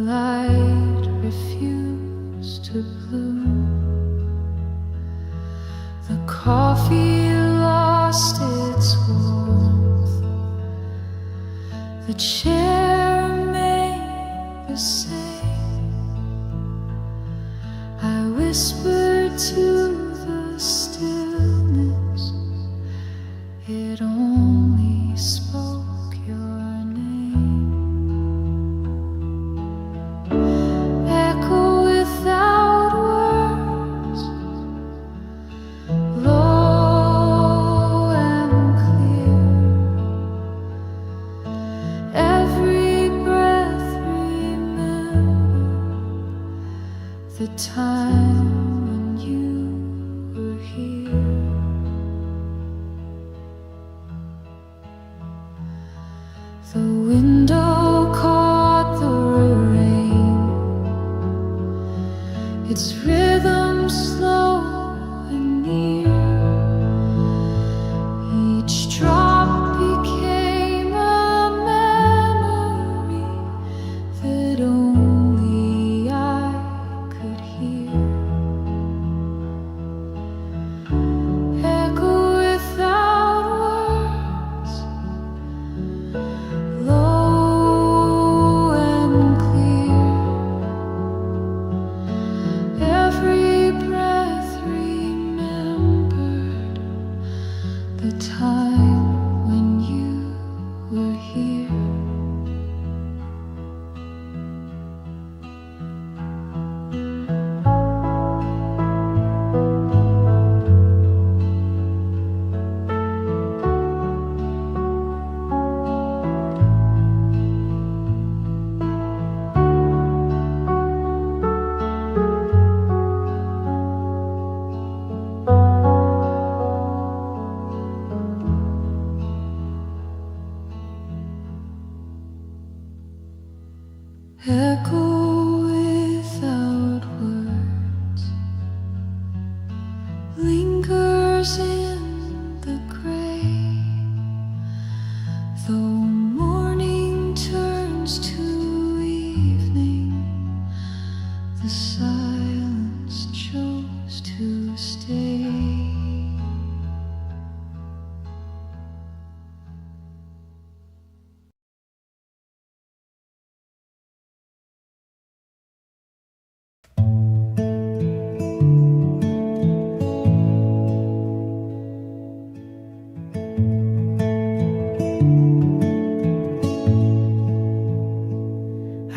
light refused to bloom. The coffee lost its warmth. The chair made the same. I whispered to the stillness. It only spoke your name. Echo without words, low and clear. Every breath remembered the time when you were here. The window caught the rain, its rhythm slow and near. Each drop became a memory that only I could hear. Echo without words, low and clear. Every breath remembered the time when you were here. Echo without words lingers in the gray. Though morning turns to evening, the silence chose to stay.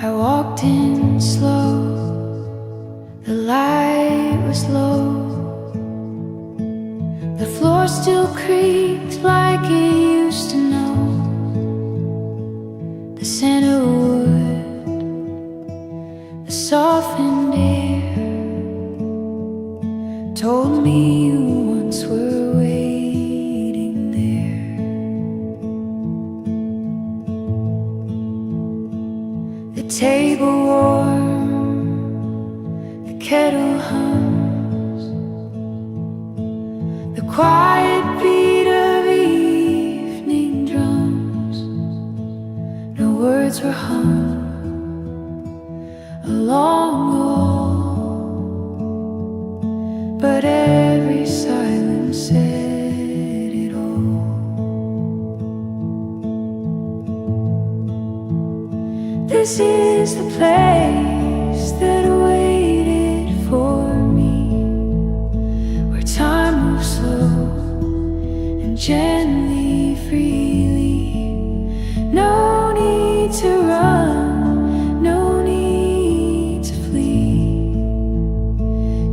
I walked in slow, the light was low. The floor still creaked like it used to know. The scent of wood, the softened air told me you once were waiting there. The table warm, the kettle hums, the quiet beat of evening drums. No words were hung along the wall, but every silence said it all. This is the place that waited for me, where time moves slow and gently, freely. No need to run, no need to flee.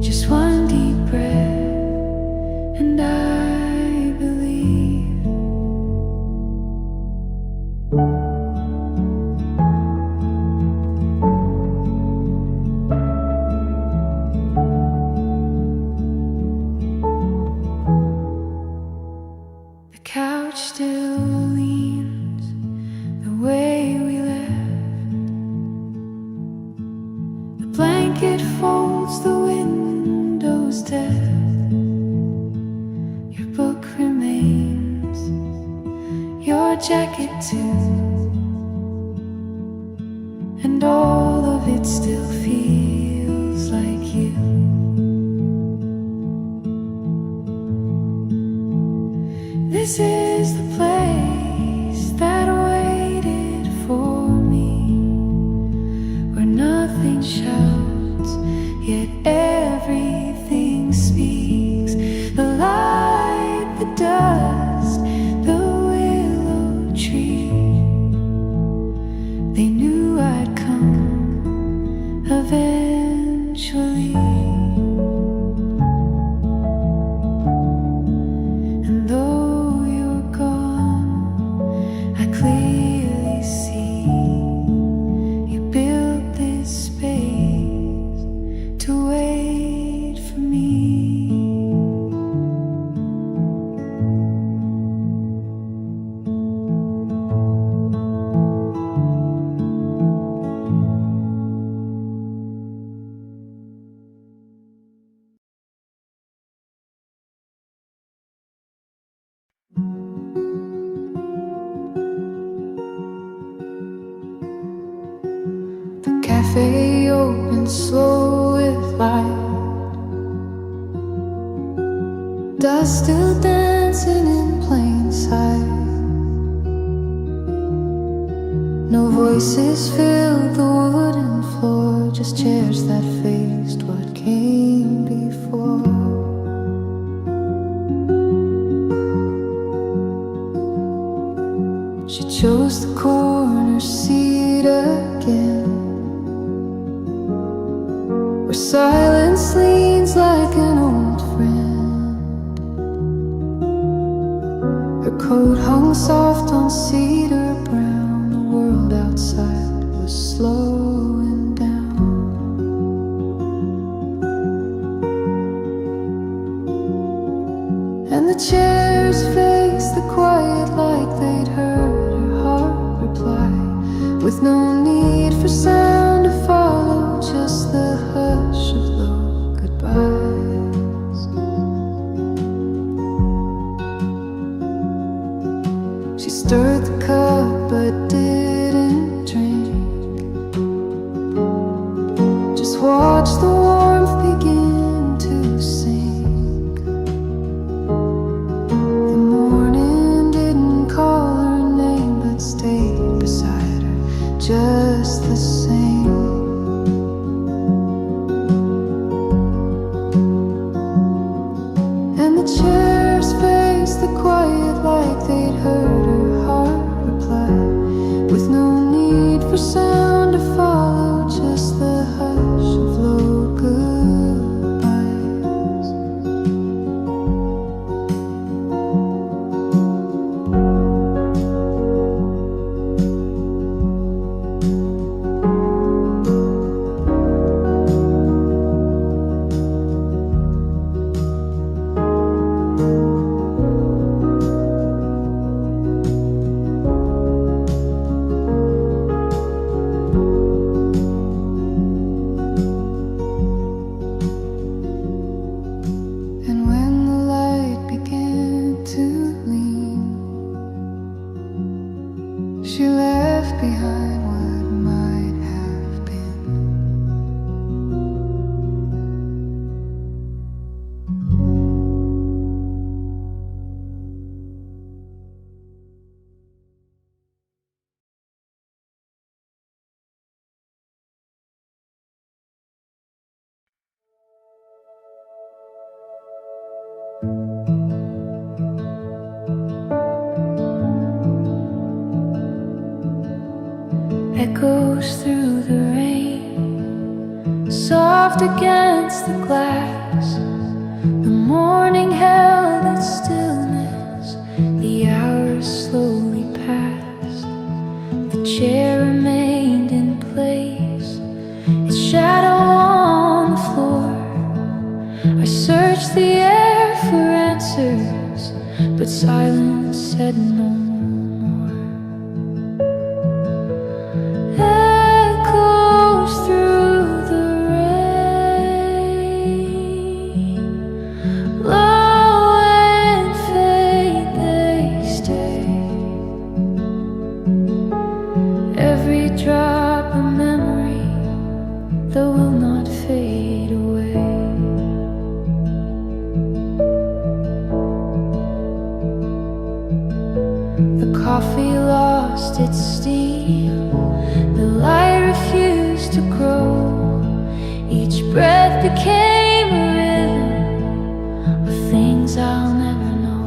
Just one deep breath and I believe. The couch still leans the way we left. The blanket folds, the window's deaf. Your book remains, your jacket too, and all of it still feels like you. This is the place that waited for me, where nothing shouts, yet everything speaks. The light, the dust, the willow tree. They knew I'd come eventually. And though you're gone, I clearly see you built this space to wait for me. The cafe opened slow with light, dust still dancing in plain sight. No voices filled the wooden floor, just chairs that faced what came before. She chose the corner seat again, where silence leans like an old friend. Her coat hung soft on cedar brown. The world outside was slowing down. And the chairs faced the quiet like they'd heard her heart reply, with no need for sound to follow, just the hush of low goodbyes. She stirred the cup but didn't drink, just watched the warmth begin to sink. The morning didn't call her name but stayed beside her just the same. And the chairs faced the quiet like they'd heard her heart reply, with no need for sound to follow, just the hush of low goodbyes. And when the light began to lean, she left behind what might have been. Echoes through the rain, soft against the glass. The morning held its stillness, the hours slowly passed. The chair remained in place, its shadow on the floor. I searched the air for answers, but silence said no more. Echoes through the rain, low and faint they stay. Every drop a memory, that will not fade away. The coffee lost its steam, the light refused to grow. Each breath became a rhythm of things I'll never know.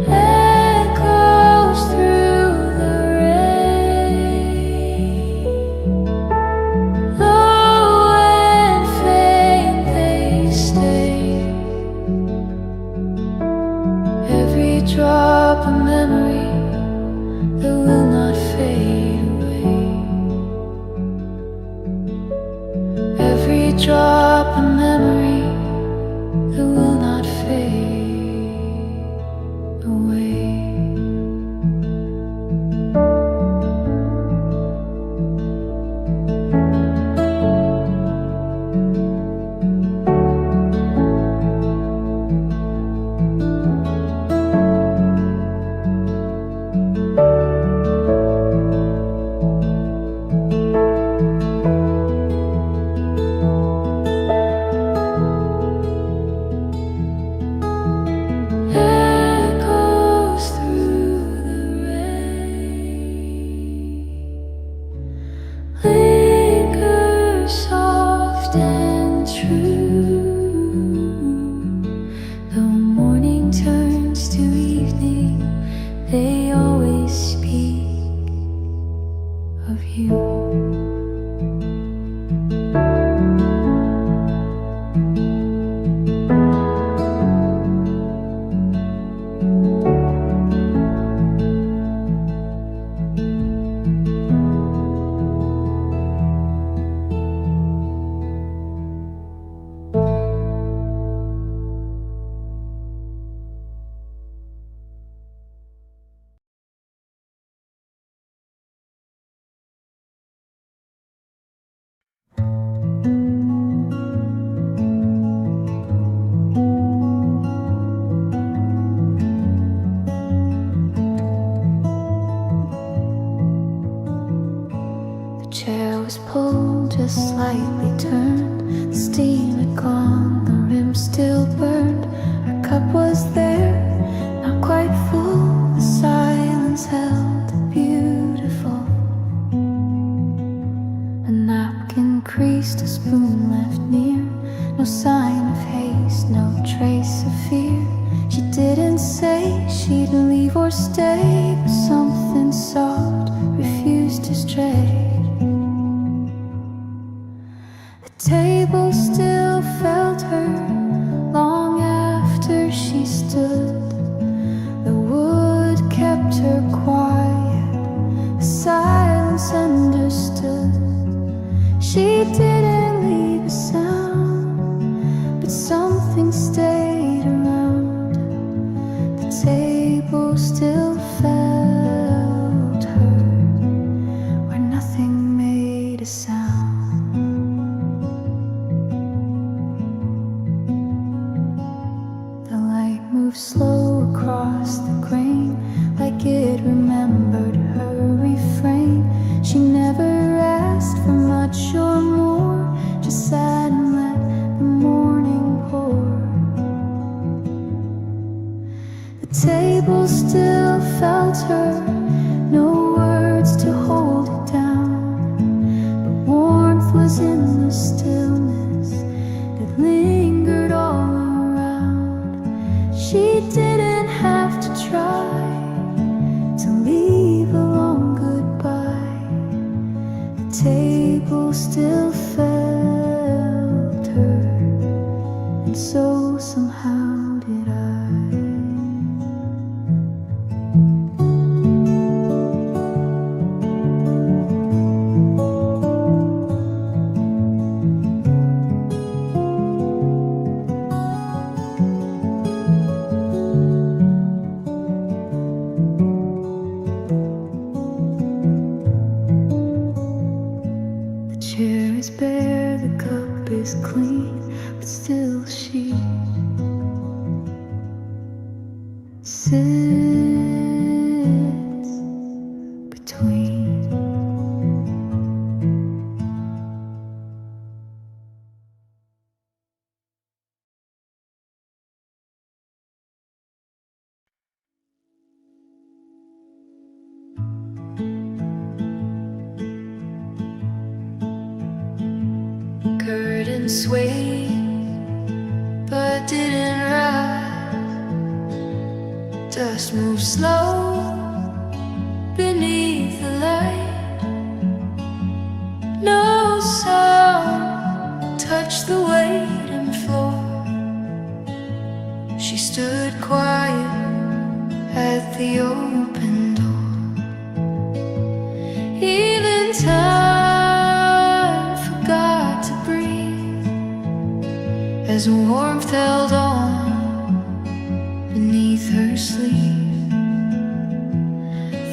Echoes through the rain, low and faint they stay. Every drop a memory that will not fade away. Every drop a memory that will not fade away. Echoes through the rain, linger soft and true. Though morning turns to evening, they always speak of you. The chair was pulled, just slightly turned. The steam had gone, the rim still burned. Our cup was there, not quite full. The silence held beautiful. A napkin creased, a spoon left near. No sign of haste, no trace of fear. She didn't say she'd leave or stay, but something soft refused to stray. The table still felt her long after she stood. The wood kept her quiet, the silence understood. She didn't leave a sound, but something stayed around. The table still felt her, where nothing made a sound. The light moved slow across the grain, like it remembered her refrain. She never asked for much or more, just sat and let the morning pour. The table still felt her, no words to hold it down, but warmth was in the stillness that lingered all around. She didn't have to try to leave a long goodbye. The table still felt her, and so somehow did I. The chair is bare, the cup is clean, but still she sits between. swayed but didn't rise. Dust moved slow beneath the light. No sound touched the waiting floor. She stood quiet at the open door. Even time forgot to breathe as warmth held on beneath her sleeve.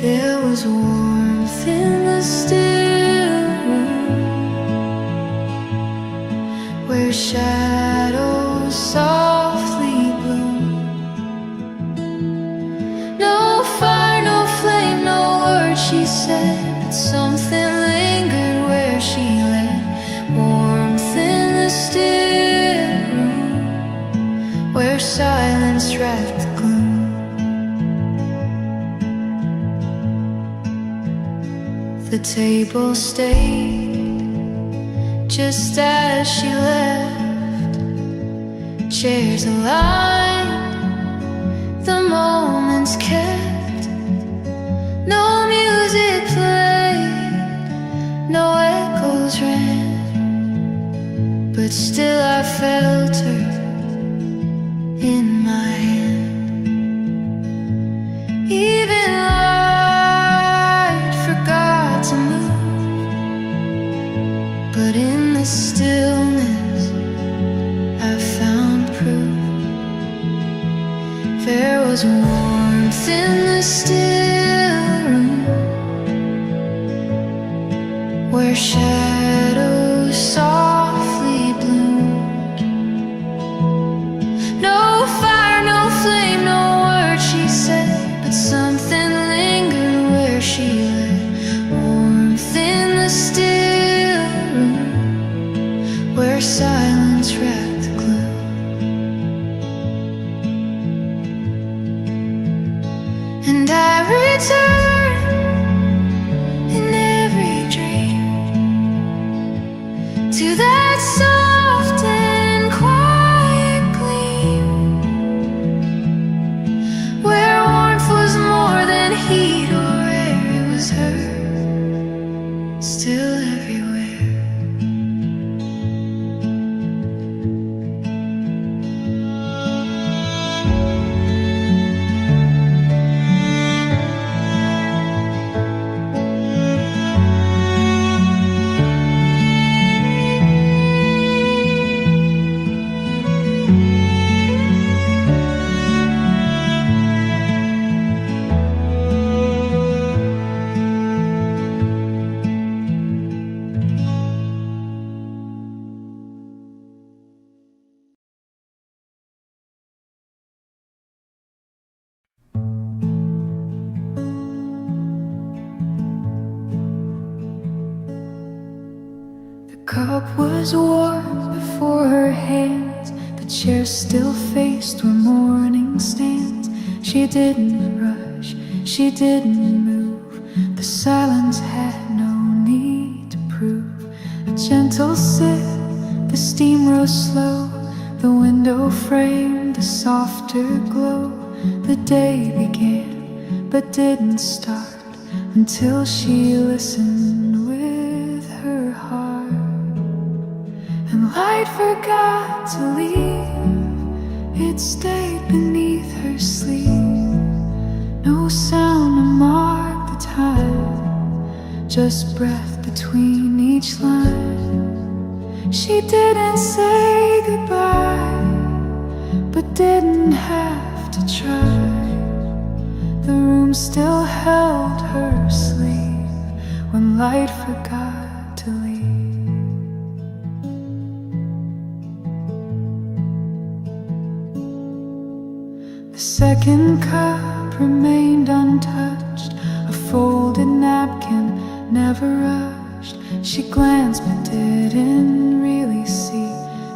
There was warmth in the still room where shadows softly bloom. No fire, no flame, no word she said, but something lingered where she lay. Warmth in the still room where silence wrapped the gloom. The table stayed just as she left. Chairs aligned, the moments kept. No music played, no echoes ran, but still I felt her in my hand. Even light forgot to move, but in the stillness I found proof. There was warmth in the still room where shadows softly bloomed. No fire, no flame, no word she said, but something lingered where she lay. Warmth in the still room where silence wrapped the gloom. And I return in every dream to that soft and quiet gleam where warmth was more than heat or air. It was her, still everywhere. The cup was warm before her hands. The chair still faced where morning stands. She didn't rush, she didn't move. The silence had no need to prove. A gentle sip, the steam rose slow. The window framed a softer glow. The day began, but didn't start until she listened with her heart. And light forgot to leave, it stayed beneath her sleeve. No sound to mark the time, just breath between each line. She didn't say goodbye, but didn't have to try. The room still held her sleeve when light forgot to leave. The second cup remained untouched, a folded napkin never rushed. She glanced but didn't really see,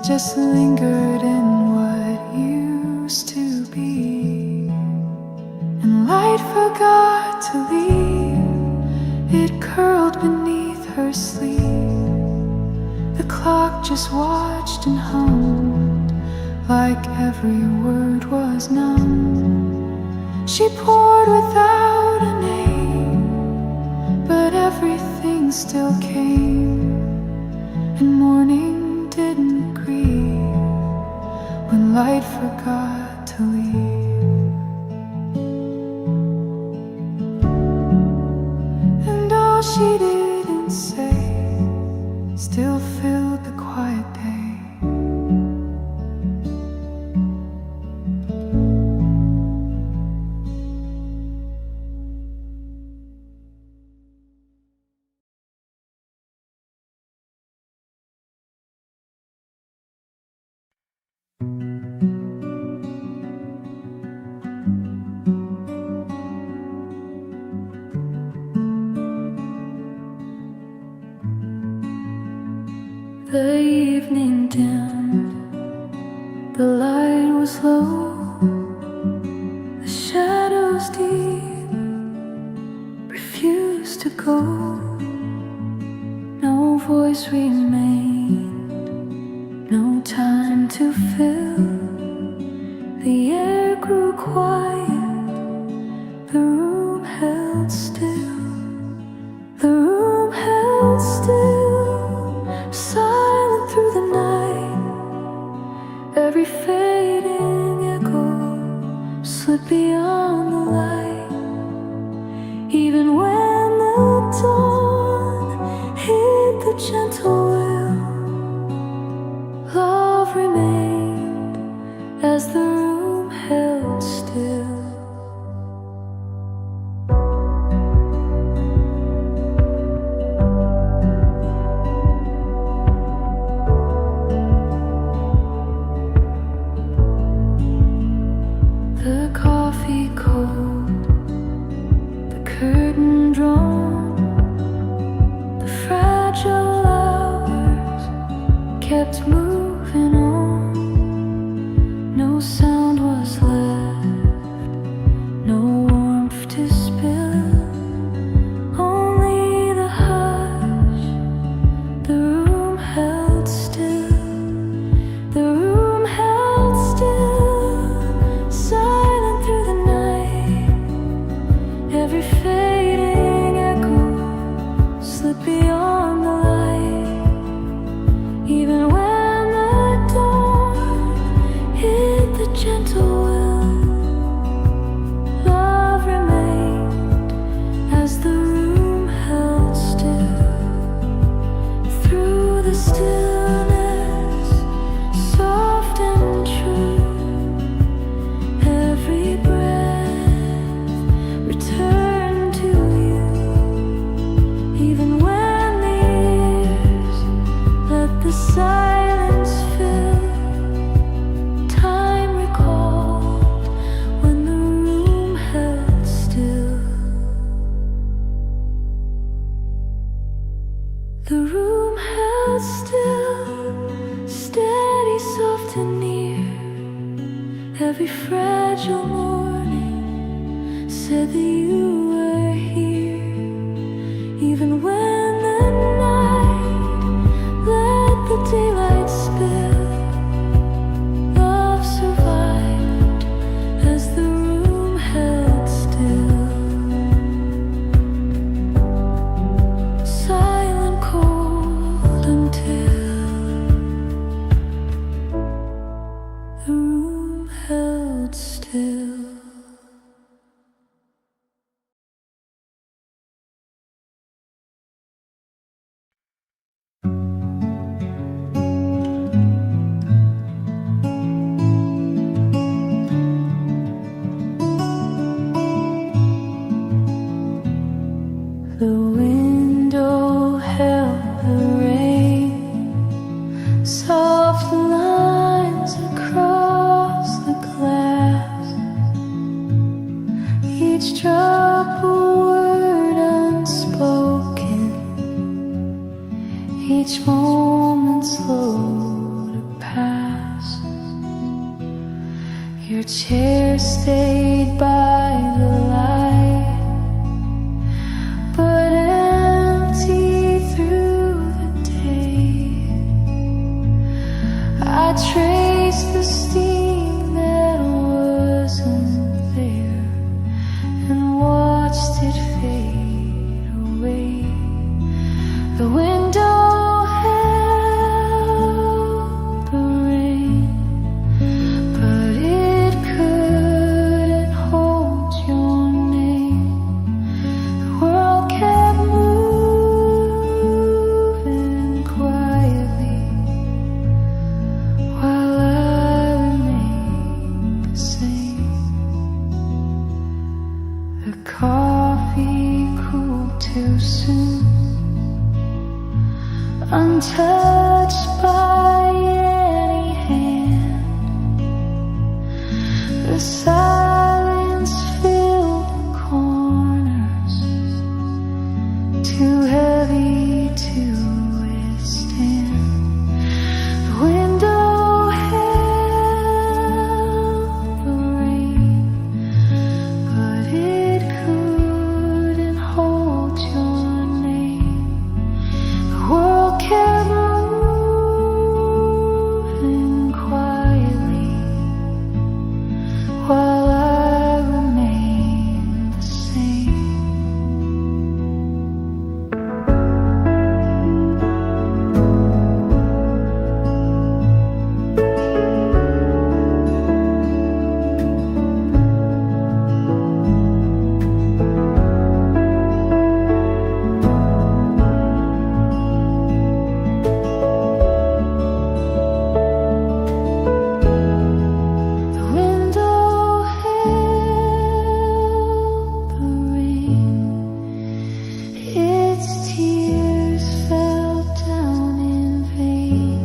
just lingered in what used to be. And light forgot to leave, it curled beneath her sleeve. The clock just watched and hummed like every word was numb. She poured without a name, but everything still came, and morning didn't grieve when light forgot to leave. And all she didn't say still filled the quiet day. The evening dimmed, the light was low, the shadows deep refused to go. No voice remained, no time to fill. The air grew quiet, the room held still. The room held still, silent through the night. Every fading echo slid beyond the light. Even when the dawn hid the gentle will, love remained as the room held still. The coffee cold, the curtain drawn, the fragile hours kept moving on. No sound was left, no warmth to spill, only the hush. The room held still, the room held still, silent through the night. Every fading echo slid beyond the light. Even when the dawn hid the gentle will, love remained as the room held still. Through the stillness, soft and true, every breath returned to you. Even when the years let the silence fill, time recalled when the room held still. The room held still, steady, soft and near. Every fragile morning said that you were here. Even when the night let the daylight spill, love survived as the room held still. Silent, cold until the room held still. The window held the rain, soft lines across the glass. Each drop a word unspoken, each moment slow to pass. Your chair stayed by the light, but empty through the day. The window held the rain, but it couldn't hold your name. The world kept moving quietly while I remained the same. The coffee cooled too soon, untouched by any hand. The silence filled the corners, too heavy to withstand. The window held the rain, but it couldn't hold your name. The world kept moving quietly while I remained the same. The window held the rain, its tears fell down in vain.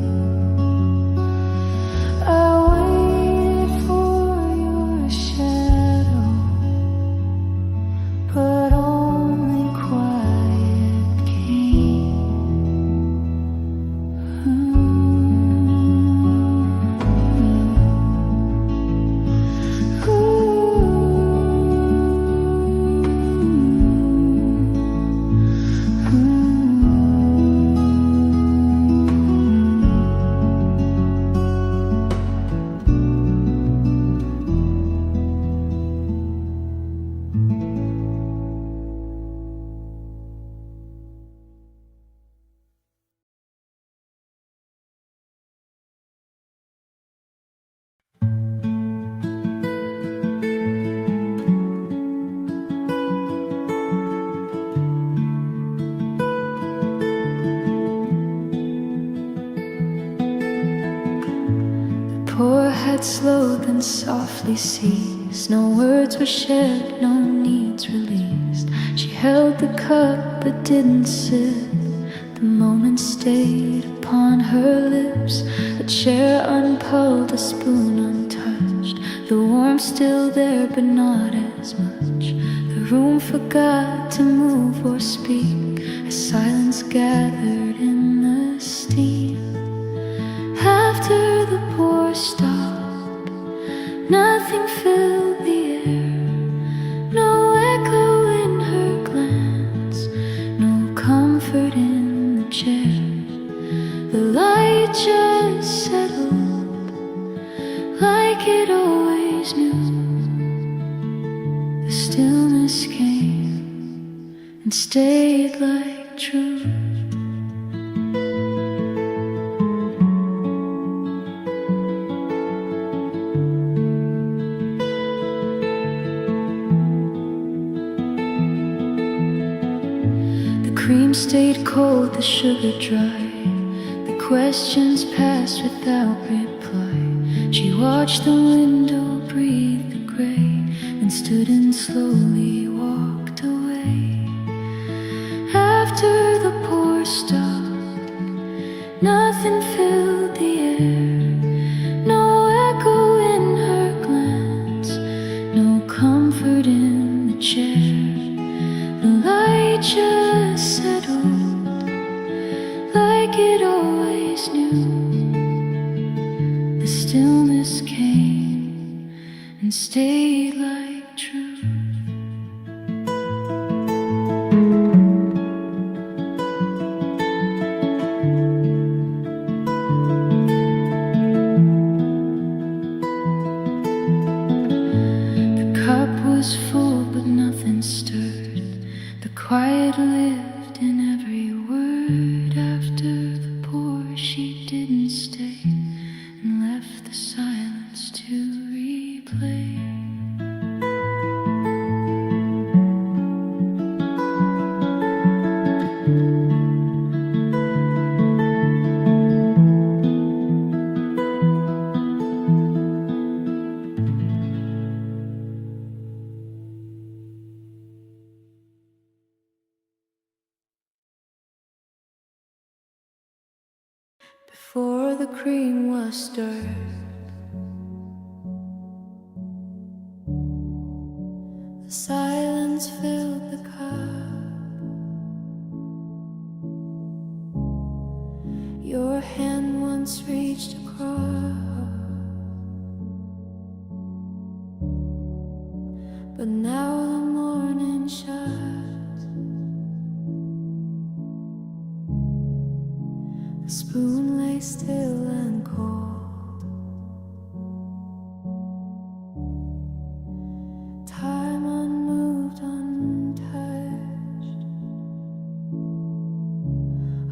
I waited for your shadow, but only quiet came. Pour had slowed then softly ceased. No words were shared, no needs released. She held the cup but didn't sip. The moment stayed upon her lips. A chair unpulled, a spoon untouched. The warmth still there but not as much. The room forgot to move or speak as silence gathered in the steam. After the pour stopped, nothing filled the air. No echo in her glance, no comfort in the chair. The light just settled like it always knew. The stillness came and stayed like truth. The cream stayed cold, the sugar dry. The questions passed without reply. She watched the window breathe the gray, then stood and slowly walked away. After the pour stopped, nothing filled the air. No echo in her glance, no comfort in the chair. The light just settled like it always knew. The stillness came and stayed like truth. The cup was full but nothing stirred. The quiet lived in every word. before the cream was stirred. The silence filled the cup. Your hand once reached across, but now the morning shines. The spoon lay still and cold. Time unmoved, untouched.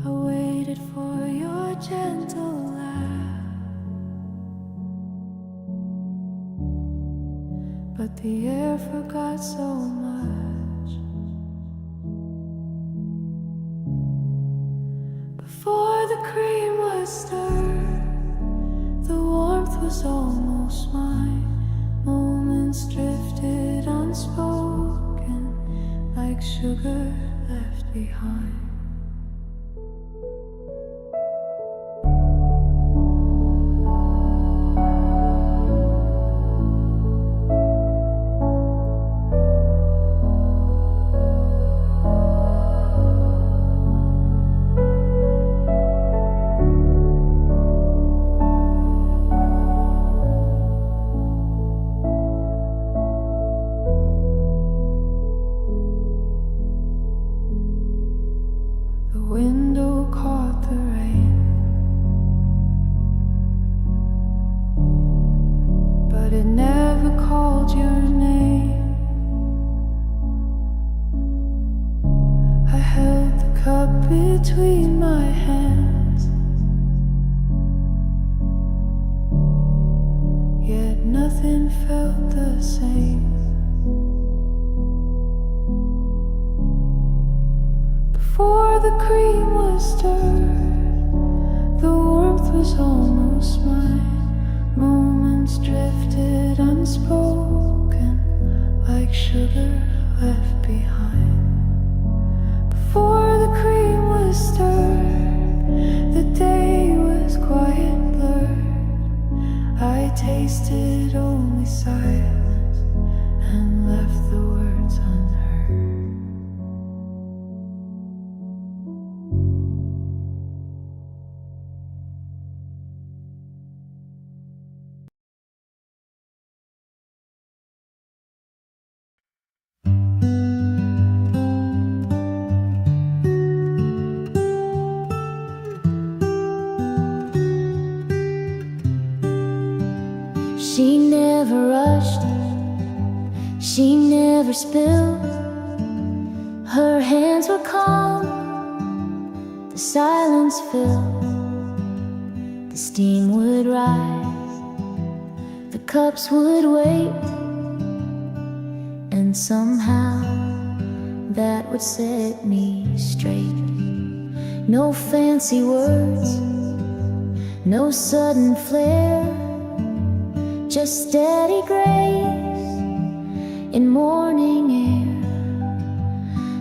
I waited for your gentle laugh, but the air forgot so much. Before the cream was stirred, the warmth was almost mine. Moments drifted unspoken, like sugar left behind. Window caught the rain, but it never called your name. I held the cup between my hands, yet nothing felt the same. Before the cream was stirred, the warmth was almost mine. Moments drifted unspoken, like sugar left behind. Before the cream was stirred, the day was quiet blurred. I tasted only silence and left the words unheard. She never rushed, she never spilled. Her hands were calm, the silence filled. The steam would rise, the cups would wait, and somehow that would set me straight. No fancy words, no sudden flair, just steady grace in morning air.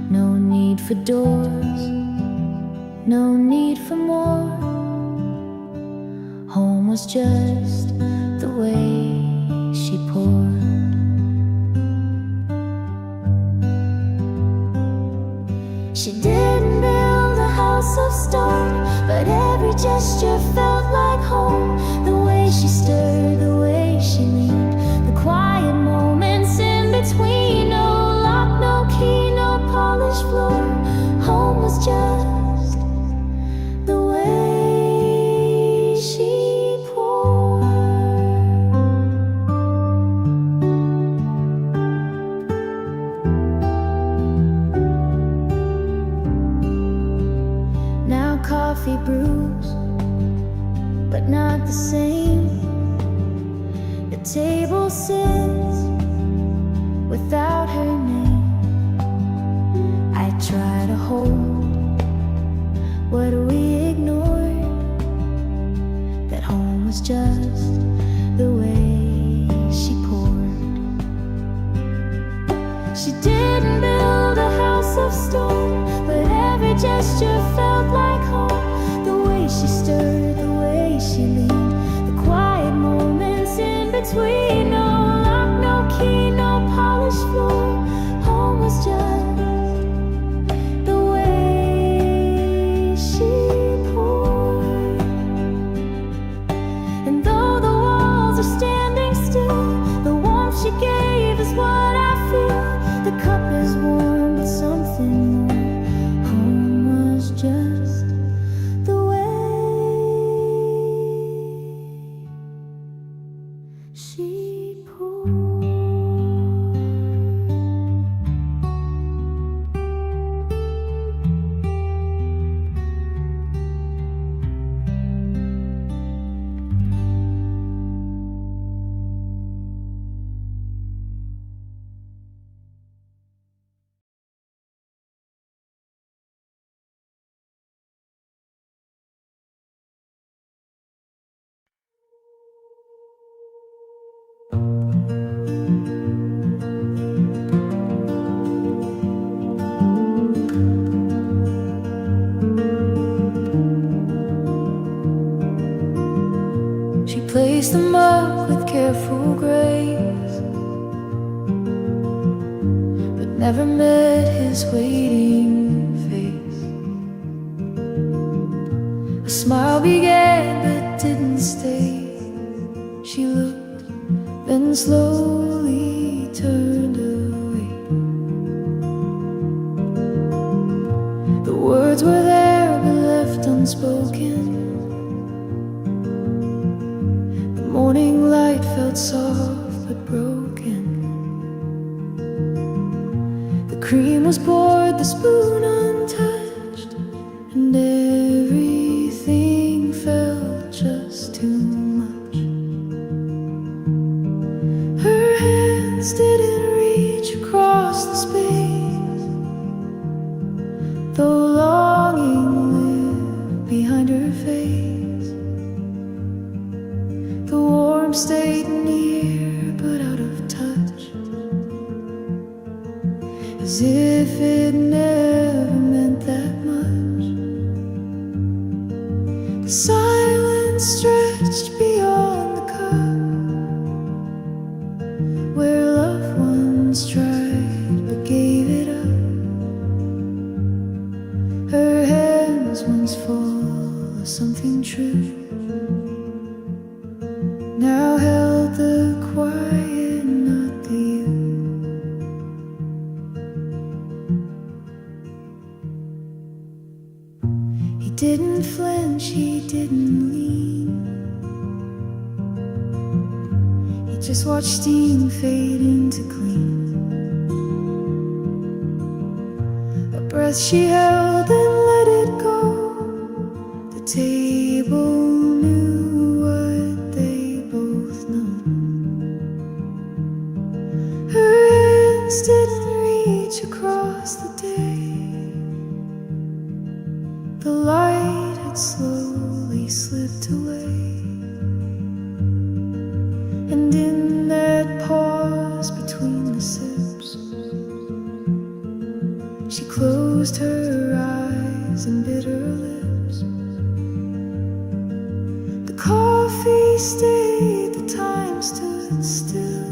No need for doors, no need for more. Home was just the way she poured. She didn't build a house of stone, but every gesture felt like home. The way she stirred, the way she leaned, the quiet moments in between. No lock, no key, no polished floor. Home was just the way she poured. Now coffee brews, but not the same. The table sits without her name. I try to hold what we ignored, that home was just the way she poured. She didn't build a house of stone, but every gesture felt like home. The way she stirred, the way lace them up with careful grace, but never met his waiting face. A smile began but didn't stay. She looked, then slowly turned away. The words were there but left unspoken. The morning light felt soft but broken. The cream was poured, the spoon untouched, and everything felt just too much. Her hands didn't reach across the space, though longing lived behind her face. The warmth stayed near but out of touch, as if it never meant that much. The silence stretched beyond the cup, where loved ones tried but gave it up. Her hands once full of something true now held the quiet, not the you. He didn't flinch, he didn't lean. He just watched steam fade into clean. A breath she held and let it go. The table knew what they both know. Her hands didn't reach across the day. The light had slowly slipped away, and in that pause between the sips, she closed her eyes and bit her lips. The coffee stayed, the time stood still.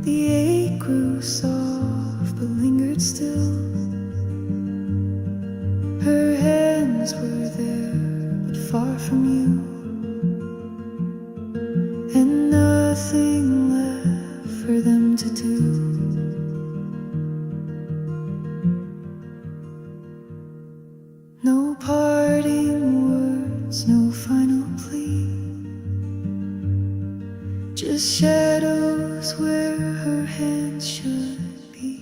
The ache grew soft but lingered still. Her hands were there but far from you, and nothing left for them to do. No parting words, no final plea, just shadows where her hands should be.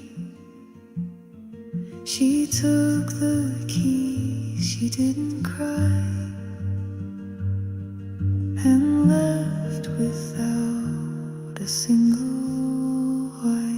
She took the keys, she didn't cry, and left without a single why.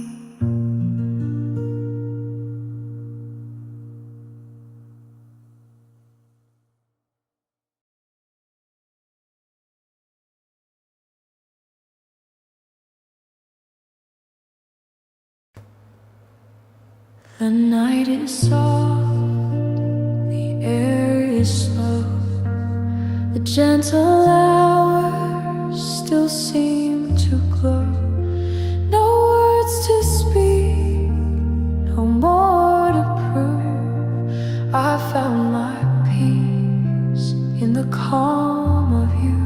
The night is soft, the air is slow. The gentle hours still seem to glow. No words to speak, no more to prove. I found my peace in the calm of you.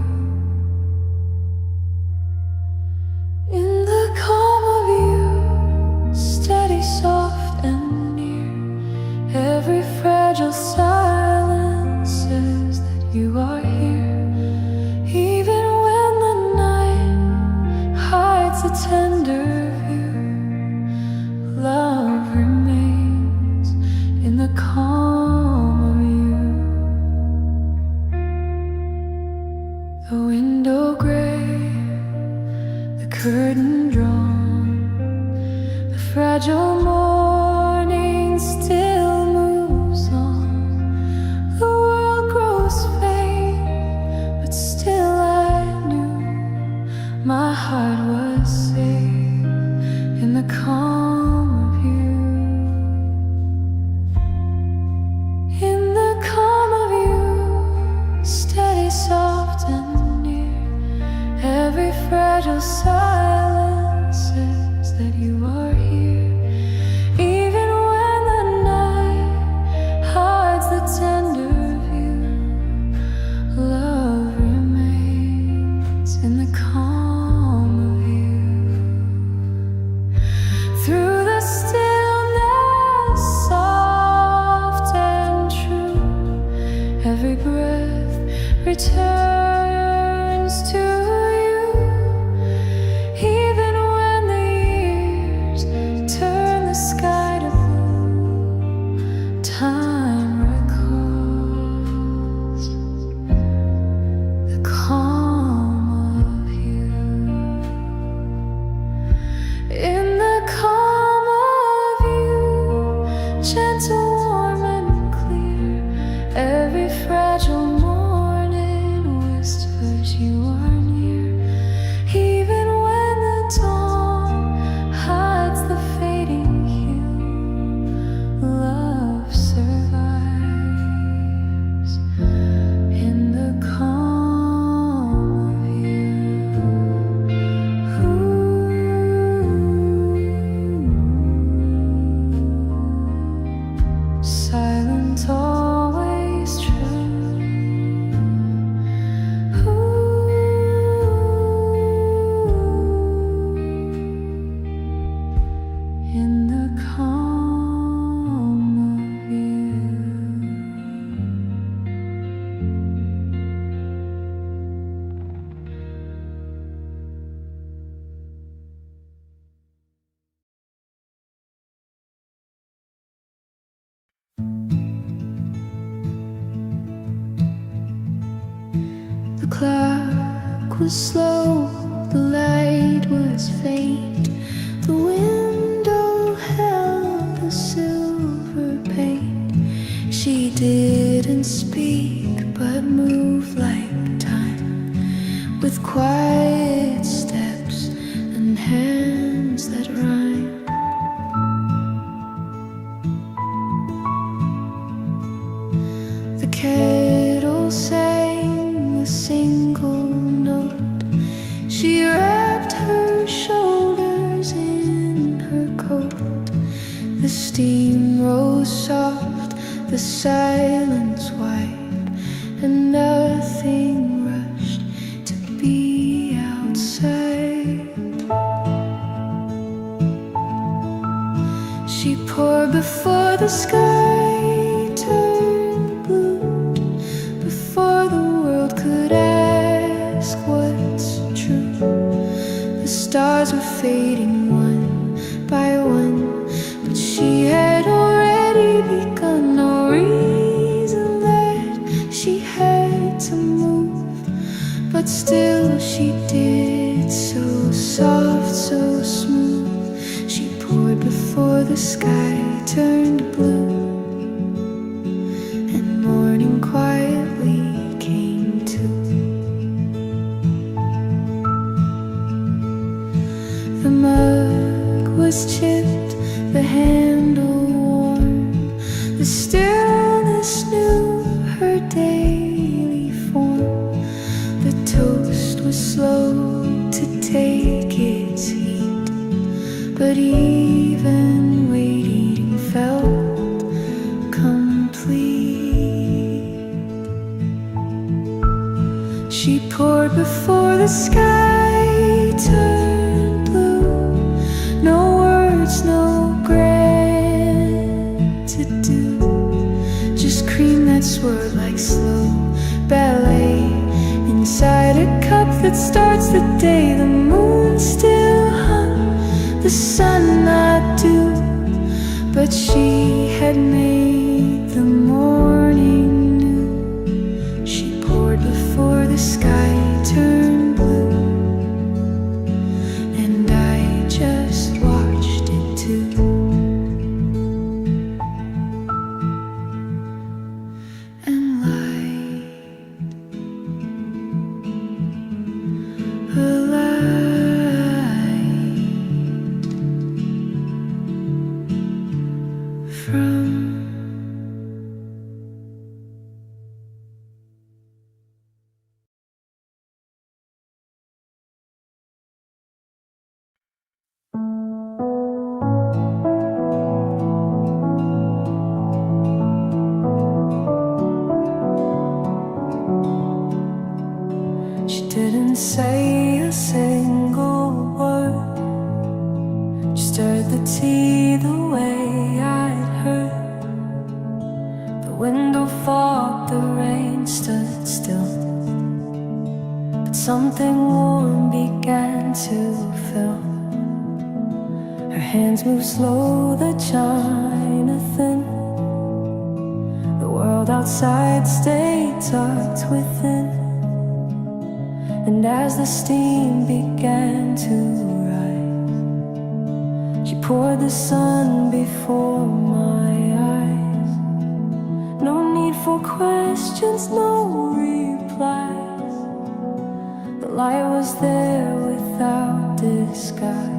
In the calm of you, steady, soft and near. Every fragile silence says that you are here. Even when the night hides a tender view, love remains in the calm of you. the silence says that you are here. Even when the night hides the tender view, love remains in the calm of you. Through the stillness, soft and true, every breath returns to you. Even when the years turn the sky to blue, time recalls the calm of you. In the calm of you, gentle, warm and clear, every fragile morning whispers you are near. Even when the dawn hides the fading hue, love survives in the calm of you. Silent, always true. In the calm of you. The clock was slow, the light was faint, the window held a silver paint. She didn't speak but moved like time, with quiet steps and hands that rhyme. The kettle sang a single note. She wrapped her shoulders in her coat. The steam rose soft, the silence wide, and nothing rushed to be outside. She poured before the sky turned blue, before the world could ask what's true. The stars were fading one by one, but she had already begun. No reason that she had to move, but still she did, so soft, so smooth. She poured before the sky turned blue, and morning quietly came too. The mug was chipped, the handle worn, the stillness knew her daily form. The toast was slow to take its heat, but even waiting felt complete. She poured before the sky turned blue. No words, no gratitude, just cream that swirled like slow ballet inside a cup that starts the day. The moon still hung, the sun not due, but she had made the morning new. She poured before the sky turned blue, and I just watched it too. And light, a light from say a single word, just stirred the tea the way I'd heard. The window fogged, the rain stood still, but something warm began to fill. Her hands moved slow, the china thin. The world outside stayed tucked within. And as the steam began to rise, she poured the sun before my eyes. No need for questions, no replies. The light was there without disguise.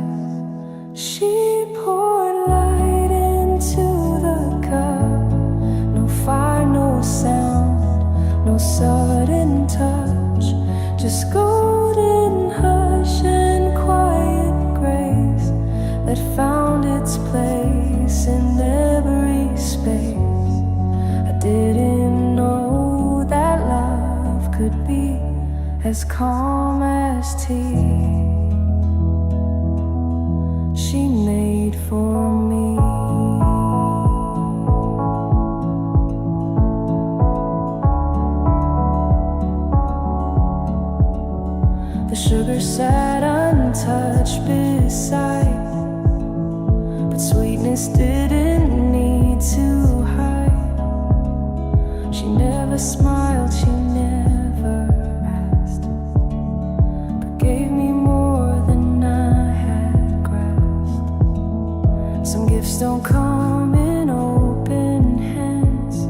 She poured light into the cup. No fire, no sound, no sudden touch, just golden hush and quiet grace that found its place in every space. I didn't know that love could be as calm as tea she made for me. The sugar sat untouched beside, but sweetness didn't need to hide. She never smiled, she never asked, but gave me more than I had grasped. Some gifts don't come in open hands,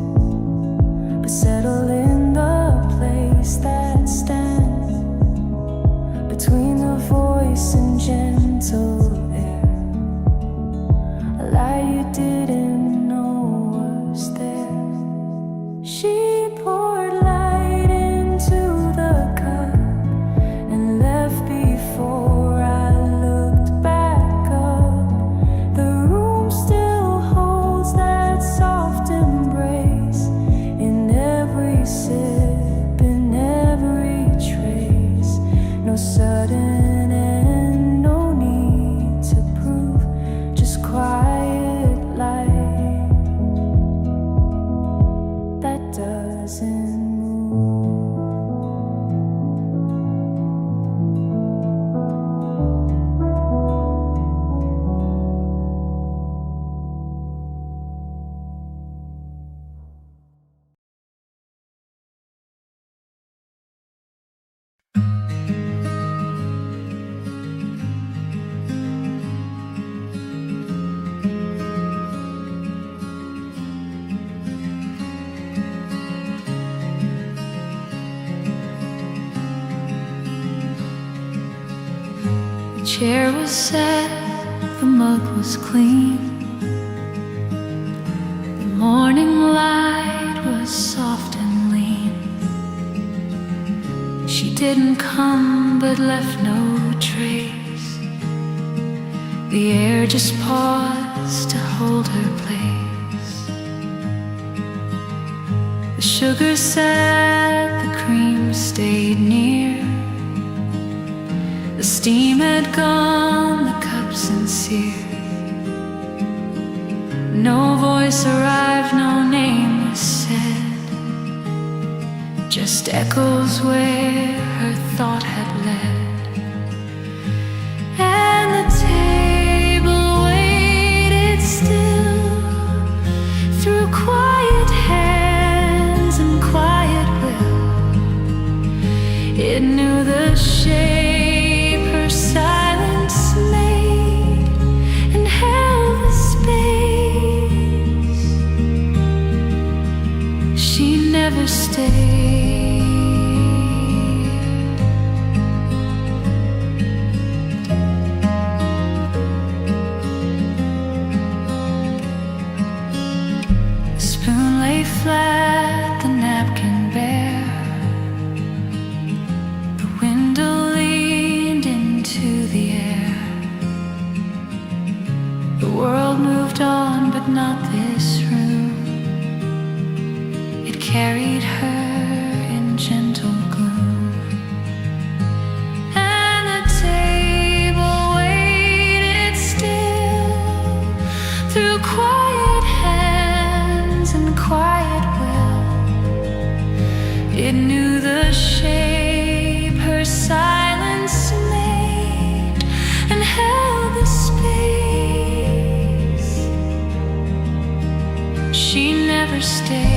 but settle in the place that stands between the voice and gentle air. A light you didn't know was there. She poured light into the cup and left before I looked back up. The room still holds that soft embrace in every sip, in every trace. No sudden end, no need to prove, just quiet light that doesn't move. The chair was set, the mug was clean. The morning light was soft and lean. She didn't come but left no trace. The air just paused to hold her place. The sugar sat, the cream stayed near. The steam had gone, the cup sincere. No voice arrived, no name was said, just echoes where her thought had led. And the table waited still, through quiet hands and quiet will. It knew the shape her silence made and held the space. She never stayed. The spoon lay flat, the napkin bare. The window leaned into the air. The world moved on, but not this room. It carried her in gentle gloom. It knew the shape her silence made and held the space. She never stayed.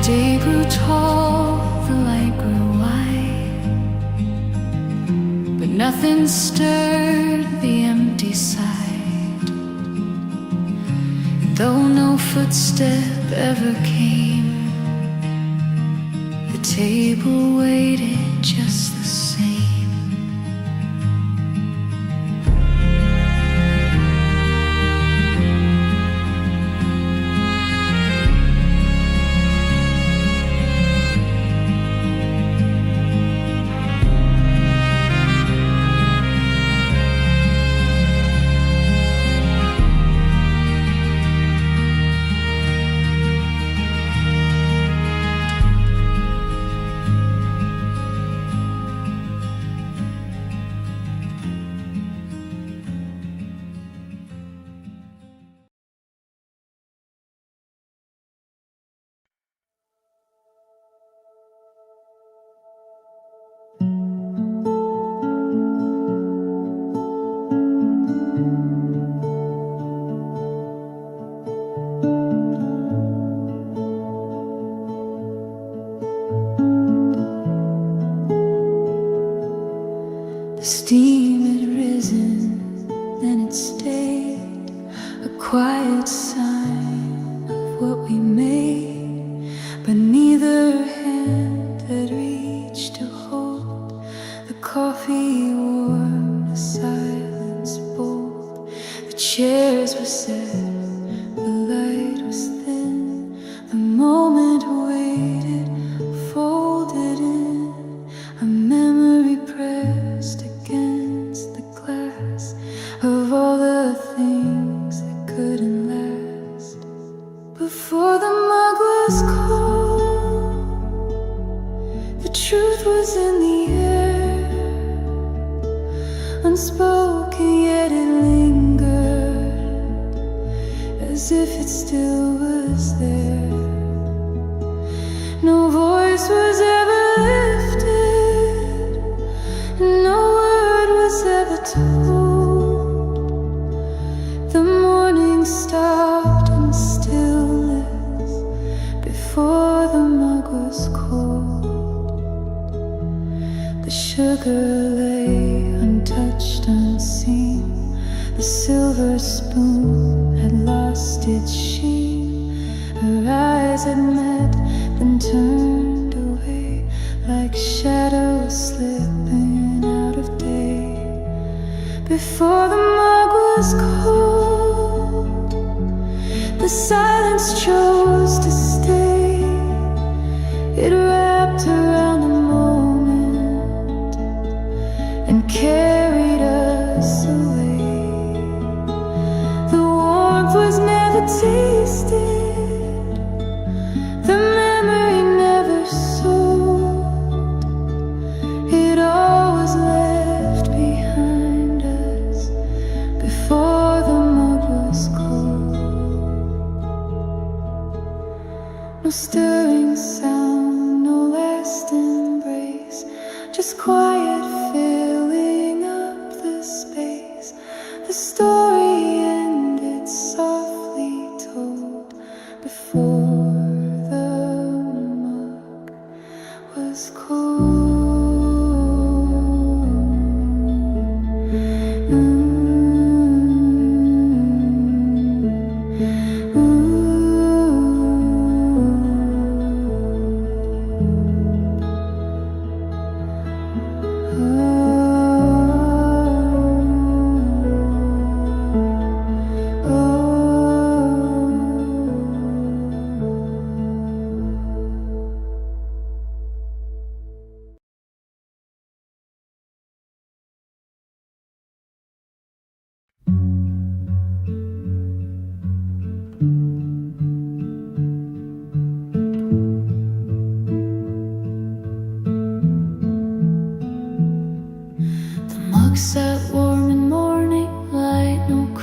Day grew tall, the light grew wide, but nothing stirred the empty side. And though no footstep ever came, the table waited just the same. The steam had risen, then it stayed, a quiet sign of what we made. But neither hand had reached to hold the coffee warm, the silence bold. The chairs were set, the light was thin, the moment waited, folded in, a memory pressed against the glass of all the things that couldn't last. Before the mug was cold, the truth was in the air, unspoken yet it lingered, as if it still was there. No voice was ever lifted, no word was ever told. The morning stopped in stillness before the mug was cold. The sugar lay untouched, unseen. The silver spoon had lost its sheen. Her eyes had met, then turned away like shadows slipping out of day. Before the mug was cold, the silence chose to stay. It wrapped around the moment and carried us away. The warmth was never tasted, the memory never sold. It all was left behind us before the mug was cold. No stirring sound, no last embrace, just quiet filling up the space. The story ended softly told before the mug was cold.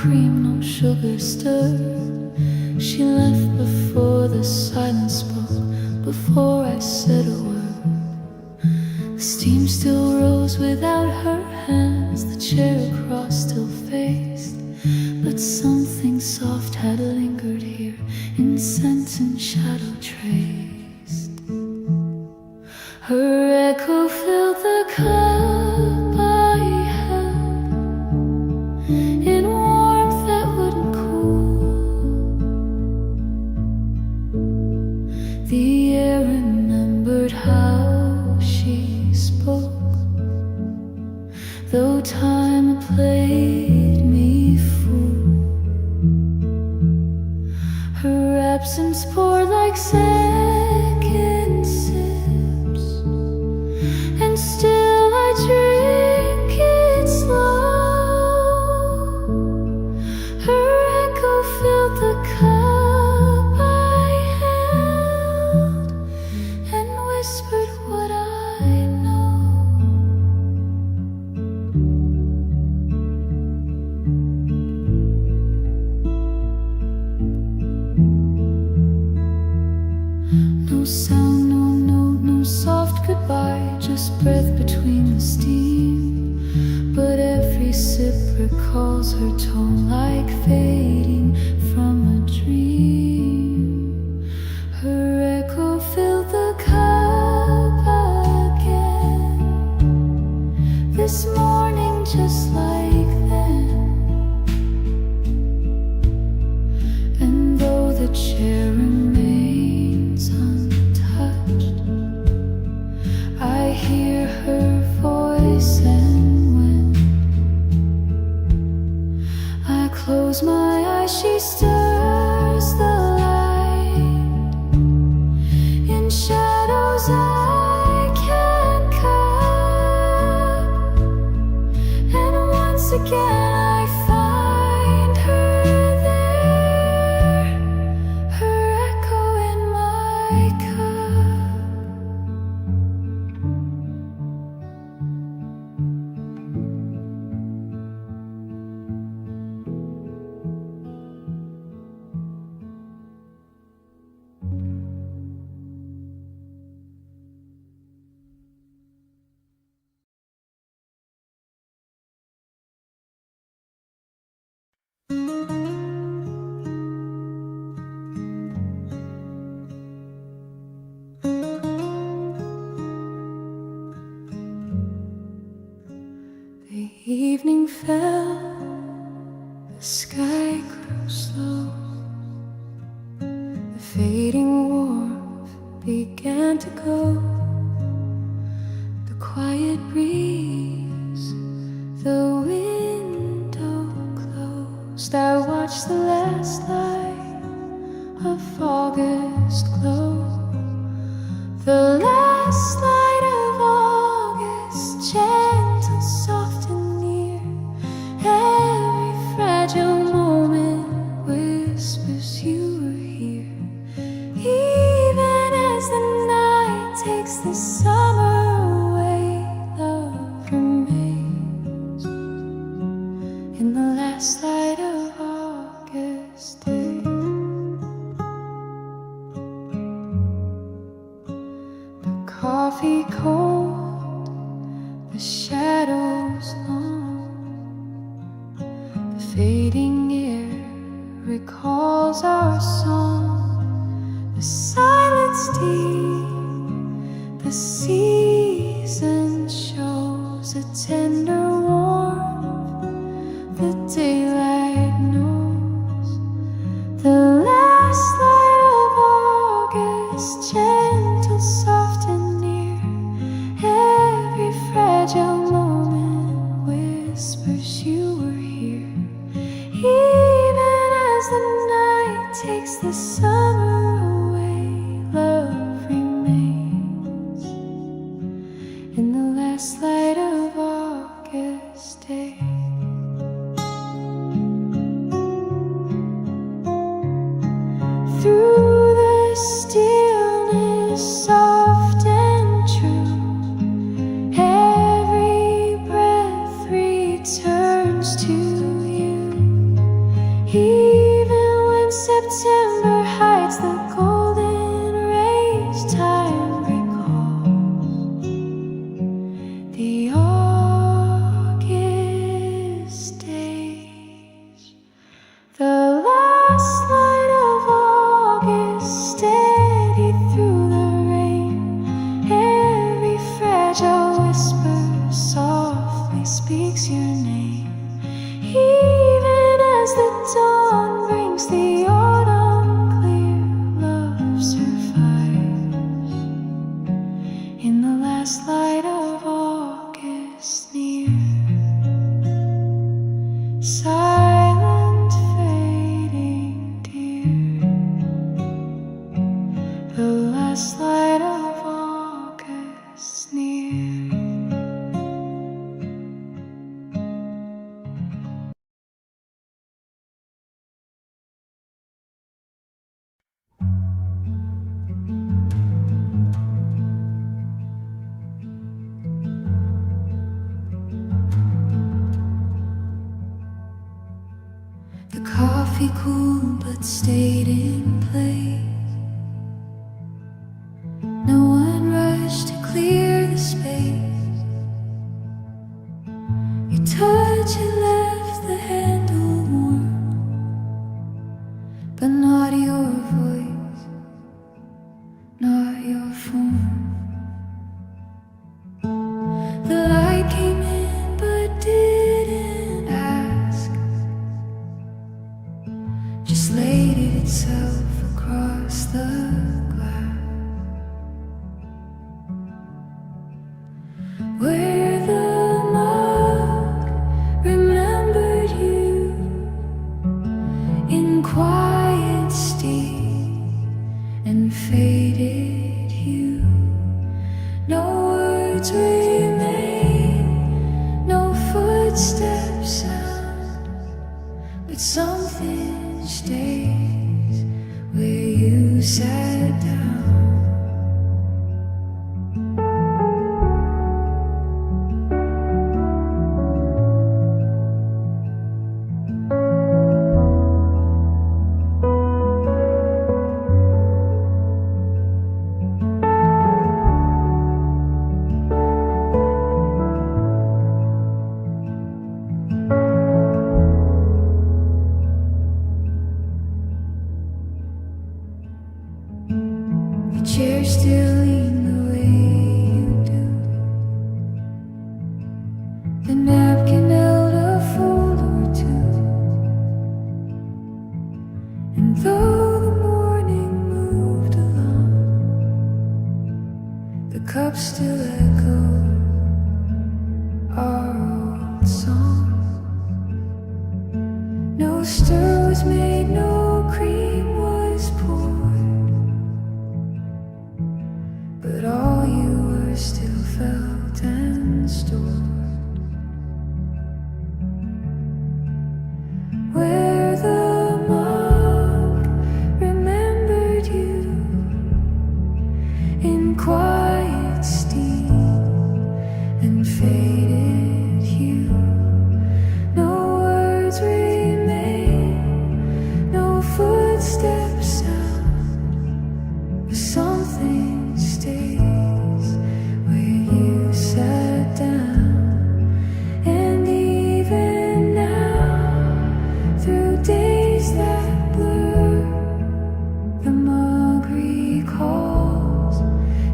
cream, no sugar stirred. She left before the silence spoke, before I said a word. The steam still rose without her hands, the chair across still faced, but something soft had lingered here, incense and shadow traced. Her echo filled the cup I held, in warmth that wouldn't cool. The air remembered how she spoke, though time had played me fool. Her absence poured like second sips, and still I drink it slow. Her echo filled the cup I held, and whispered what I know. No sound, no note, no soft goodbye, just breath between the steam. But every sip recalls her tone like fading from a dream. Her echo filled the cup again, this morning just like then. And though the chair remains untouched, I hear her voice, and when I close my eyes, she stirs the light in shadows I can't cut. And once again I find her there, her echo in my cup. The evening fell, the sky grew slow, the fading warmth began to go. The quiet breeze, the window closed. I watched the last light of August glow, the last light of August, gentle, soft and near. Every fragile moment whispers you were here. Even as the night takes the summer away, love remains in the last light of August day. The coffee cold, the shadows long, the fading air recalls our song, the silence deep, the season shows a tender warmth the daylight knows. The last light of August, gentle, soft and near. Every fragile moment whispers you were here. Even as the night takes the summer away, love remains in the last light of August day. Through the stillness, soft and true, every breath returns to you. Even when September hides the golden rays, time recalls the August days. The last light of August, steady through the rain. Every fragile whisper softly speaks your name. Even as the dawn brings the autumn clear, love survives in the last light of August near. Silent fading dear, the last light of August near. The coffee cooled but stayed in place. No one rushed to clear the space. Your touch had left the handle warm, but not your voice, not your form. The light came in but didn't ask, just laid it itself across the glass. Where the mug remembered you in quiet steam and faded hue. No words remain, no footsteps sound, but something stays where you sat down. The chair still lean the way you do. The napkin held a fold or two. And though the morning moved along, the cups still echo our old song. No stir was made, no cream was poured, but all you were still felt and stored. Where the mug remembered you in quiet steam and faded hue. No words remain, no footsteps sound, but something stays where you sat down. And even now, through days that blur, the mug recalls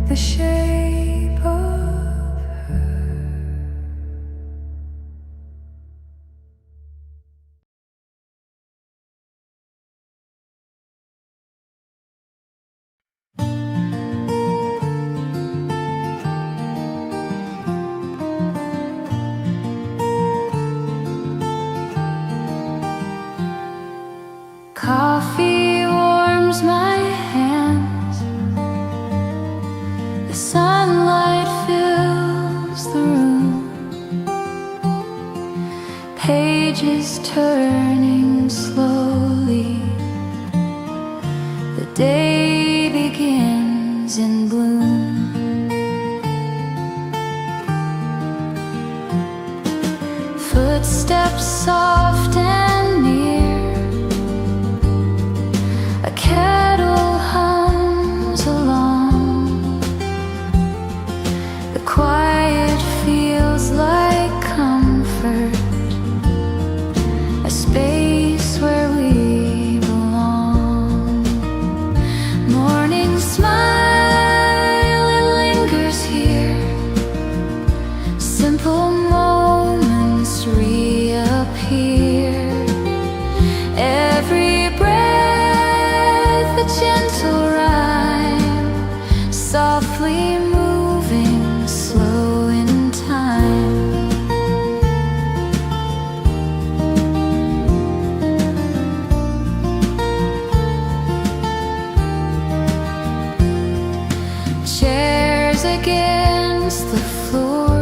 the shape of her. Coffee warms my hands, the sunlight fills the room, pages turning slowly, the day begins in bloom. Footsteps soft and near, space where we belong. Morning smile, it lingers here. Simple moments reappear. Every breath a gentle rhyme, softly moving, slow in time. Chairs against the floor,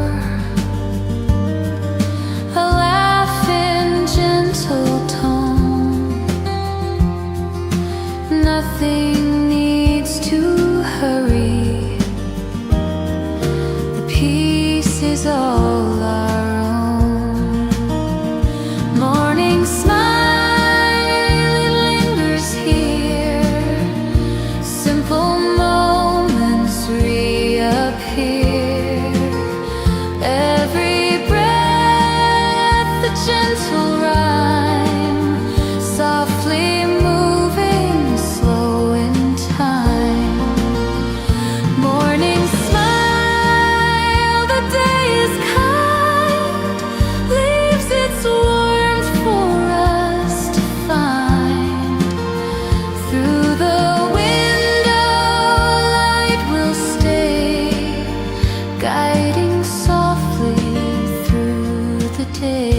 a laugh in gentle tone. Nothing needs to hurry. The peace is all our own. Morning smile, it lingers here. Simple moments reappear. Every breath a gentle rhyme, softly moving, slow in time. Morning smile, the day is kind, leaves its warmth for us to find. Through the window, light will stay, guiding softly through the day.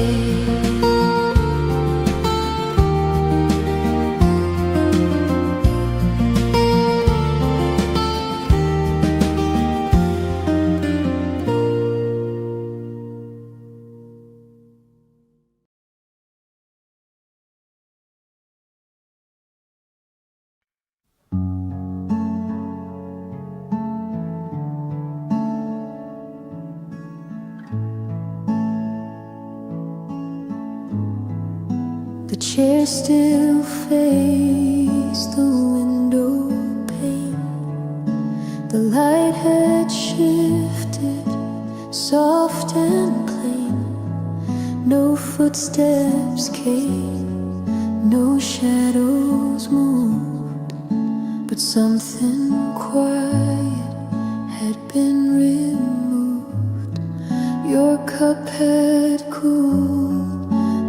The chair still faced the window pane. The light had shifted, soft and plain. No footsteps came, no shadows moved, but something quiet had been removed. Your cup had cooled,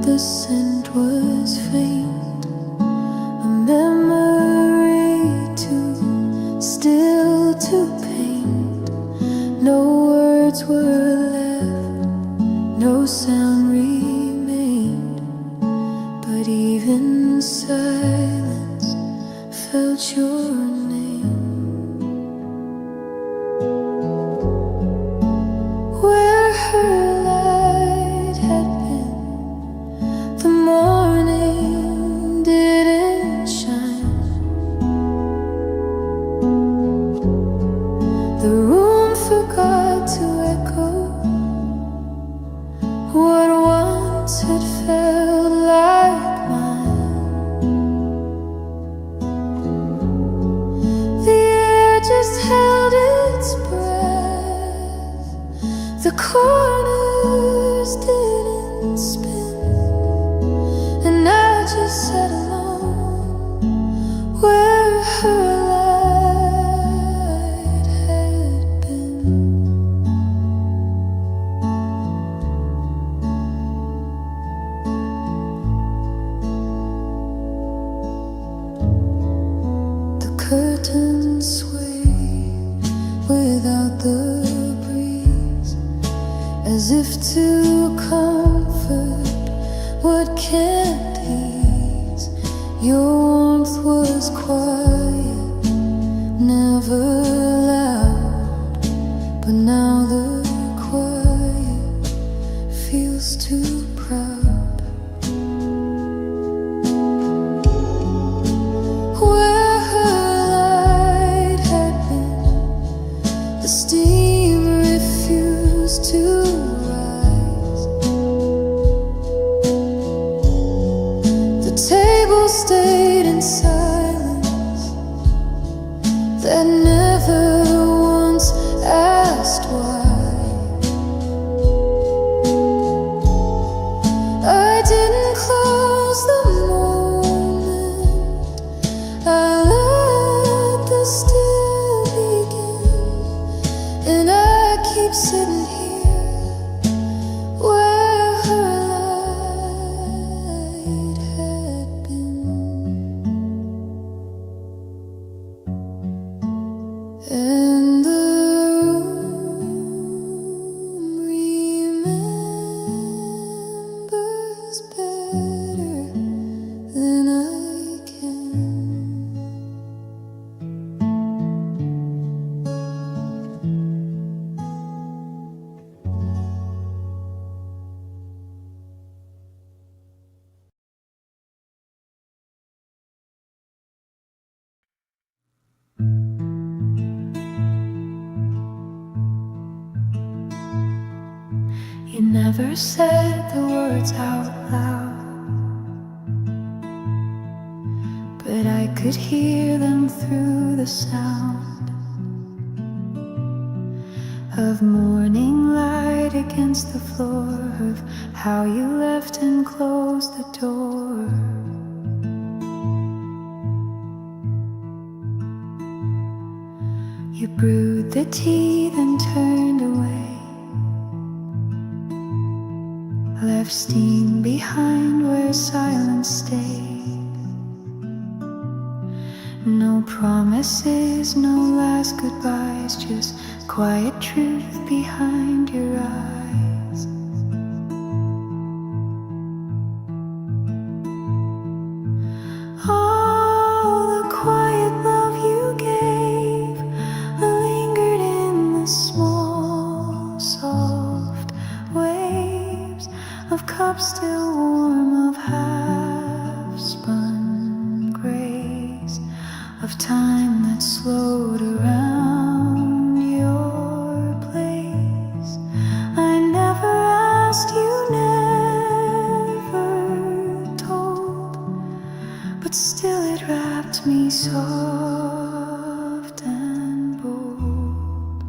the scent was faint, a memory too still to paint. No words were left, no sound remained, but even silence felt your name. Where her light had been, the morning didn't shine. The room forgot to echo what once had felt like mine. The air just held its breath, the corners didn't spin, and I just sat alone where her light had been. The curtains swayed without the breeze, as if to comfort what can't ease. Your warmth was quiet, never loud, but now the quiet feels too proud. Where her light had been, the steam refused to rise. The table stayed in silence that never once asked why. I didn't close You never said the words out loud, but I could hear them through the sound of morning light against the floor, of how you left and closed the door. You brewed the tea, then turned away, left steam behind where silence stayed. No promises, no last goodbyes, just quiet truth behind your eyes. All the quiet love you gave lingered in the small, soft waves of cups still warm, of half-spun grace, of time that slowed around your place. I never asked, you never told, but still it wrapped me soft and bold.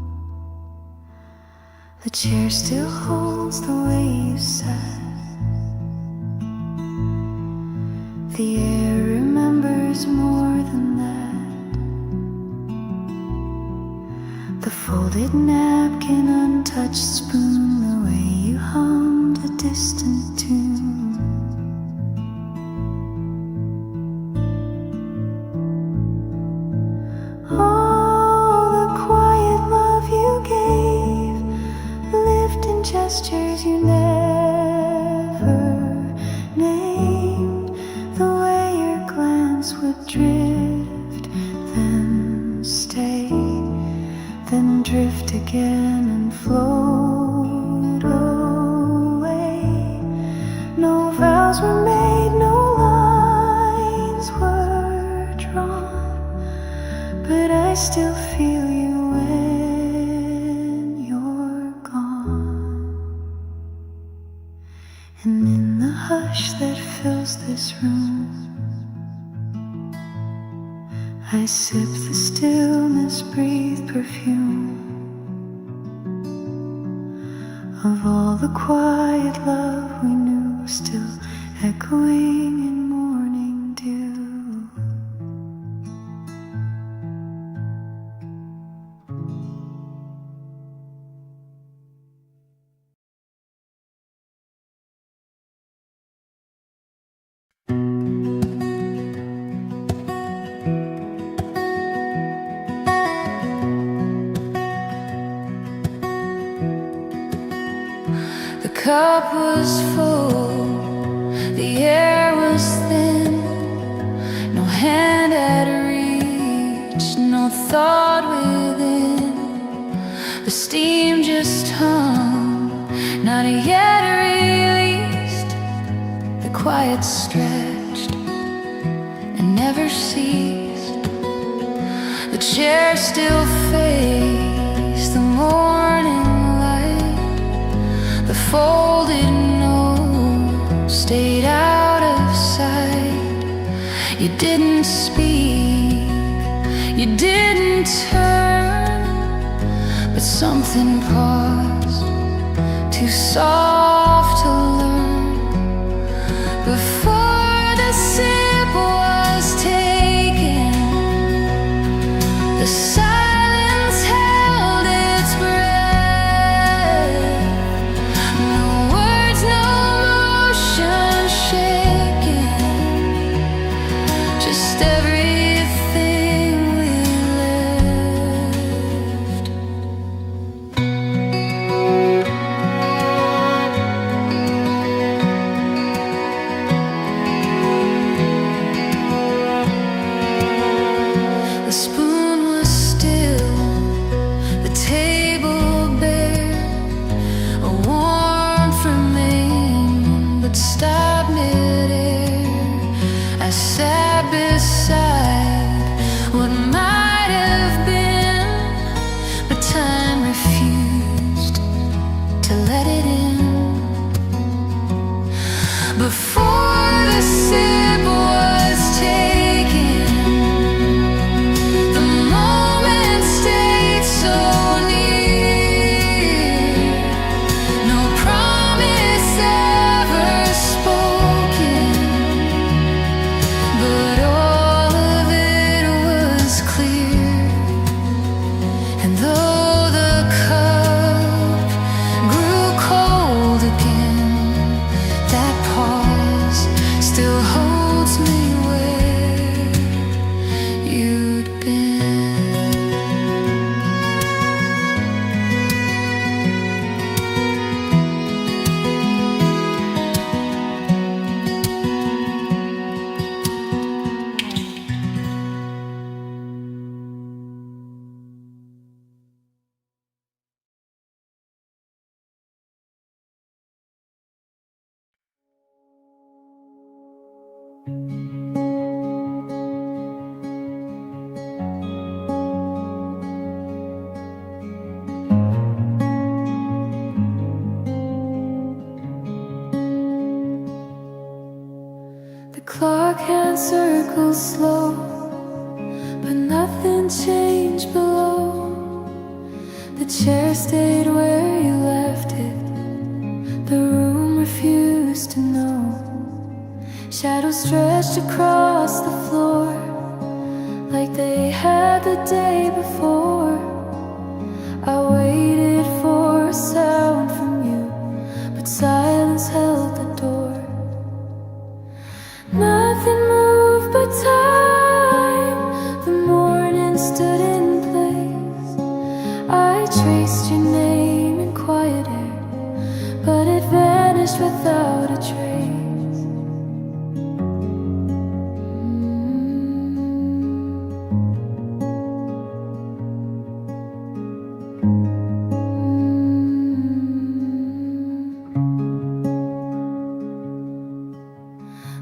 The chair still holds the way you sat. The air remembers more than that. The folded napkin, untouched spoon, the way you hummed a distant tune. All the quiet love you gave lived in gestures you never named. The way your glance would drift, then stay, then drift again and float away. No vows were made, no lines were drawn, but I still feel you when you're gone. And in the hush that fills this room, I sip the stillness, breathe perfume of all the quiet love we knew, still echoing in morning dew. The cup was full, the air was thin, no hand at reach, no thought within. The steam just hung, not yet released. The quiet stretched and never ceased. The chair still faced the morning light. The folded note stayed out of sight. You didn't speak, you didn't turn, but something paused, too soft to learn. Before the sip was taken, the silence held its breath. No words, no motion shaken, just everything we left. The spoon was still, the table bare, a warmth remained, but stopped midair. I sat beside what might have been, but time refused to let it in. The clock hand circles slow, but nothing changed below. The chair stayed where you left it. The room refused to know. Shadows stretched across the floor, like they had the day before. I waited for a sound from you, but silence held the door. Nothing moved but time. The morning stood in place. I traced your name in quiet air, but it vanished without a trace.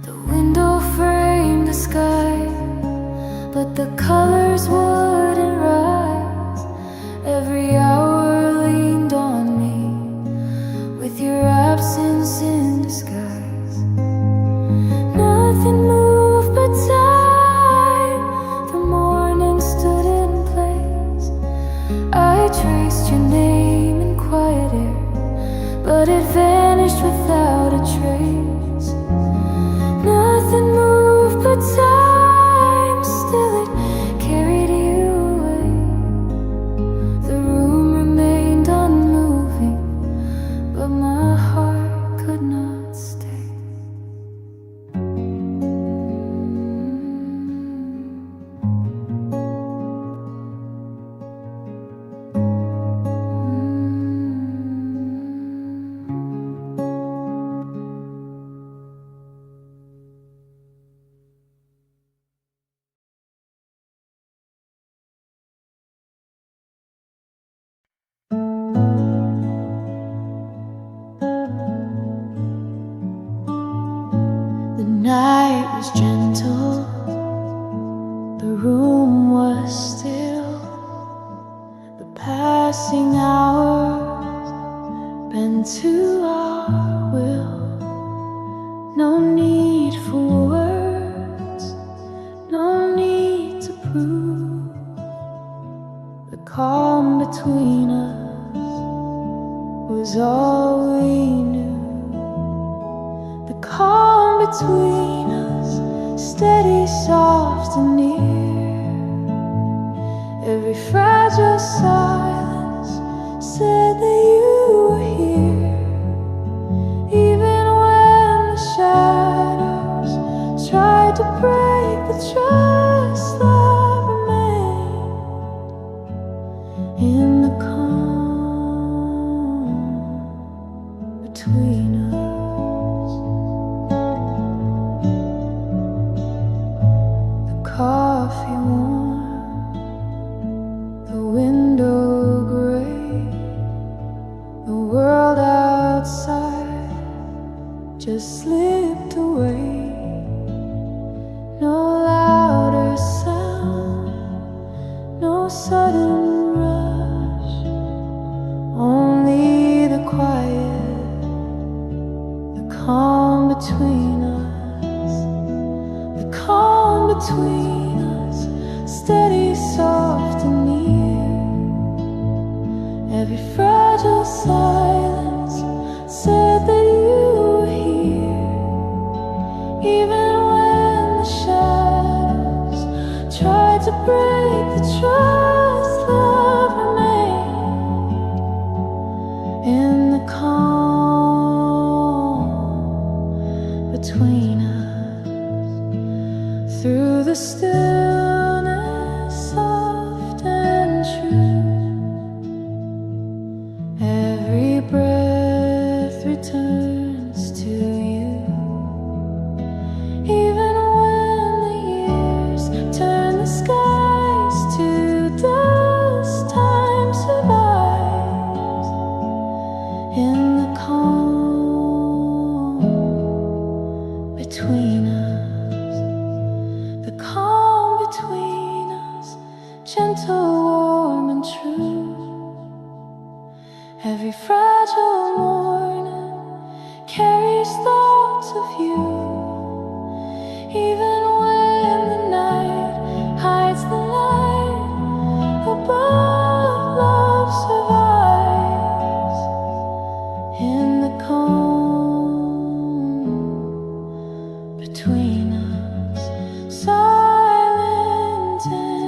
The window framed the sky, but the colors wouldn't rise. Every hour leaned on me, with your absence in disguise. Nothing moved but time. The morning stood in place. I traced your name in quiet air, but it vanished without a trace. Nothing moved but time, still it carried you away. The room remained unmoving, but my heart could not stay. The night was gentle, the room was still. The passing hours bent to our will. No need for words, no need to prove. The calm between us was all we knew. The calm between us, steady, soft and near. Every fragile silence said that you were here. Even when the shadows tried to break the trust that remained in the calm between us. Coffee warm, the window gray. The world outside just slipped away. No louder sound, no sudden rush, only the quiet, the calm between us, the calm between us, steady, soft and near. Every fragile silence said that you were here. Even when the shadows tried to break the trust that remained in the calm between us. Through the stillness, soft and true, every breath returns to you. Even when the years turn the skies to dust, time survives in the calm between us. gentle, warm and true. Every fragile morning carries thoughts of you. Even when the night hides the light above, love survives in the calm between us, silent endless.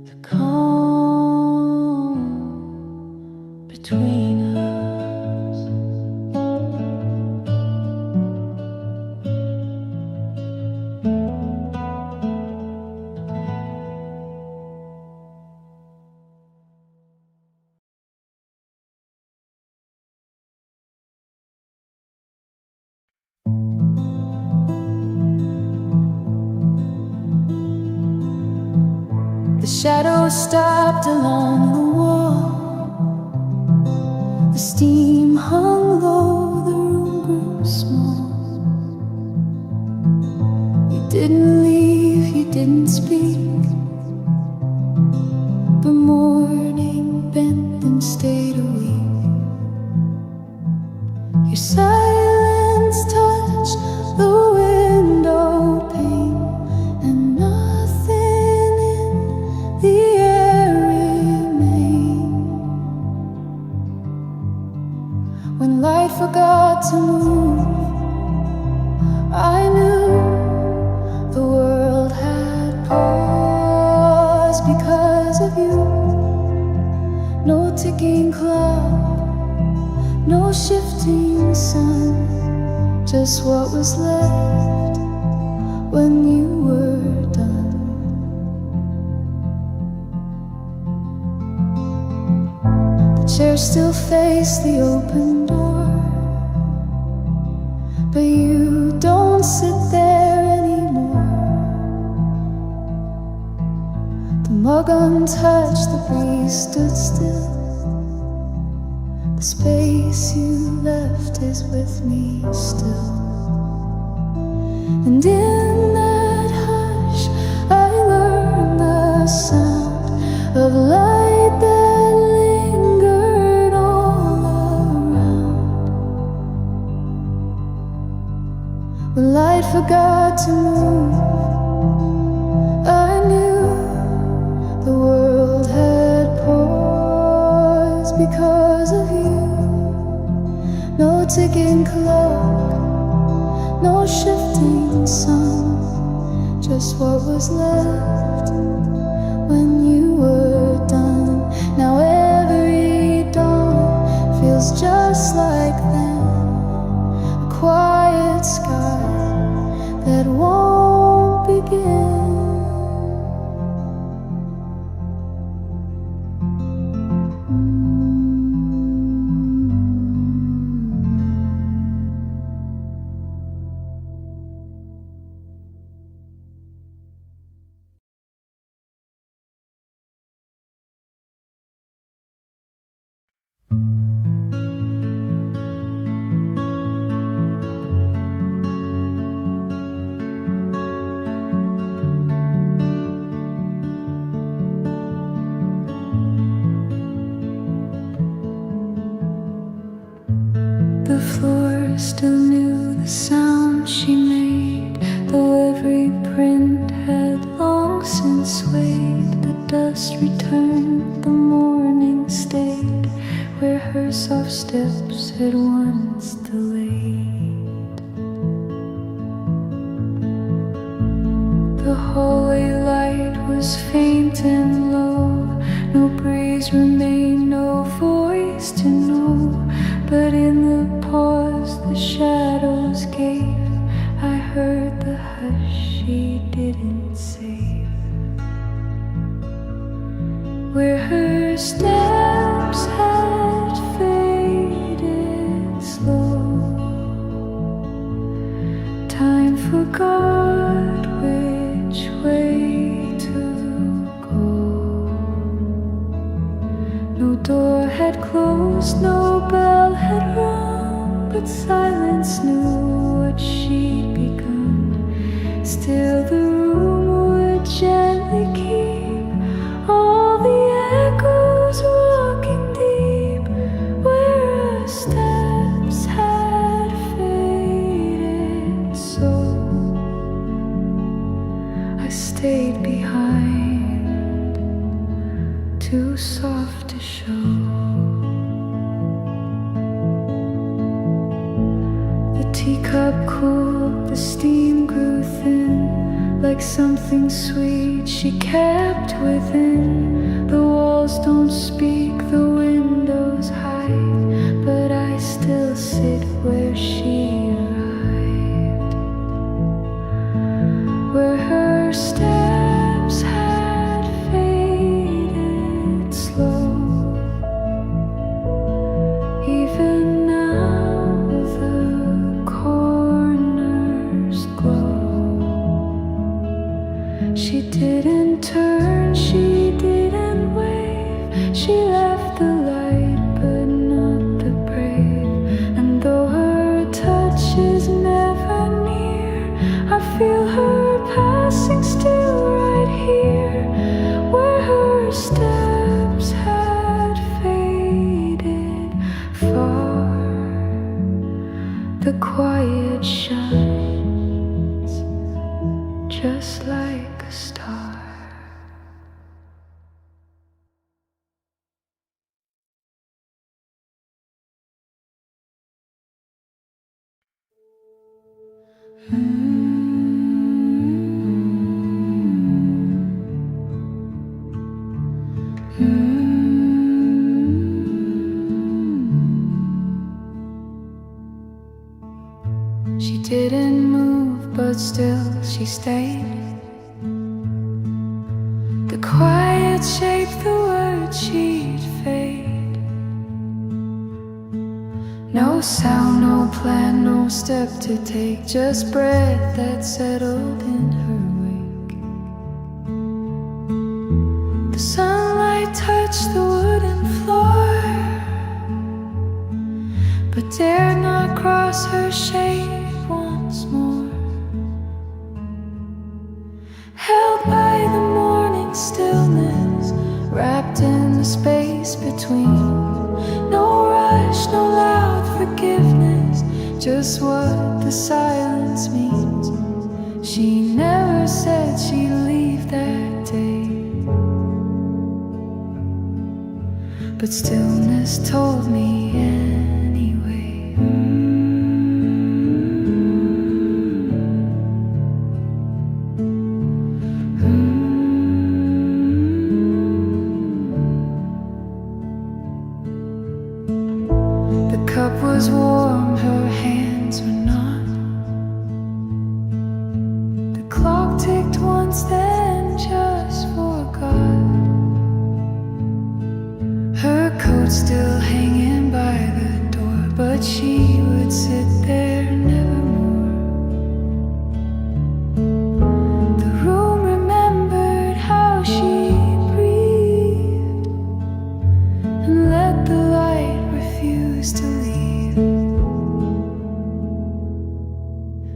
The calm between us. The shadows stopped along the wall. The steam hung low, the room grew small. You didn't leave, you didn't speak, but morning bent and stayed a week. Your silence touched the window pane, and nothing in the air remained. When light forgot to move, I knew the world had paused because of you. No ticking clock, no shifting sun, just what was left when you were done. The chairs still face the open door, but you don't sit there anymore. The mug untouched, the breeze stood still. The space you left is with me still. And in that hush I learned the sound of light that lingered all around. When light forgot to move, I knew the world had paused because of you. No ticking clock, no shifting sun, just what was left when you were done. Now every dawn feels just like then, a quiet sky that won't begin. The floor still knew the sound she made, though every print had long since swayed. The dust returned, the morning stayed where her soft steps had once delayed. The hallway light was faint and low, no breeze remained, no voice to know. But in the pause the shadows gave, I heard the hush she didn't save. Where her steps had faded slow, time forgot which way to go. No door had closed, no bell had rung, but silence knew what she'd begun. still the room would gently keep all the echoes walking deep where our steps had faded. So I stayed behind, too soft to show. The teacup cooled, the steam grew thin, like something sweet she kept within. The walls don't speak, the windows hide, but I still sit where she arrived, where her steps had faded slow. Even now the corners glow. She didn't turn, she didn't wave. She left the light but not the brave. And though her touch is never near, I feel her passing still right here, where her steps had faded far. The quiet shines just like a star. She didn't move, but still she stayed. The quiet shaped the words she'd fade. No sound, no plan, no step to take, just breath that settled in her wake. The sunlight touched the wooden floor, but dared not cross her shape once more. Held by the morning stillness, wrapped in the space between. No rush, no loud forgiveness, just what the silence means. She never said she'd leave that day, but stillness told me anyway. The cup was warm, her hands were not. The clock ticked once, then just forgot. Her coat still hanging by the door, but she would sit there nevermore. The room remembered how she breathed and let the light refuse to leave.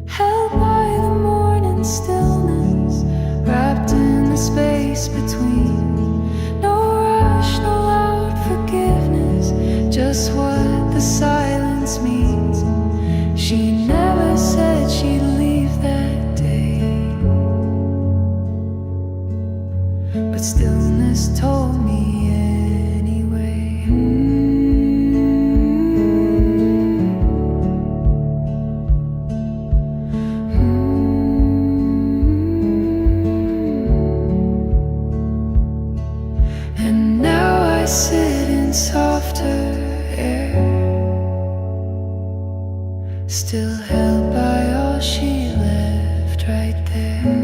Held by the morning stillness, wrapped in the space between. No rush, no loud forgiveness, just what the silence means. She never said she'd leave that day, but stillness told me anyway. And now I sit in softer air, still held by all she left right there.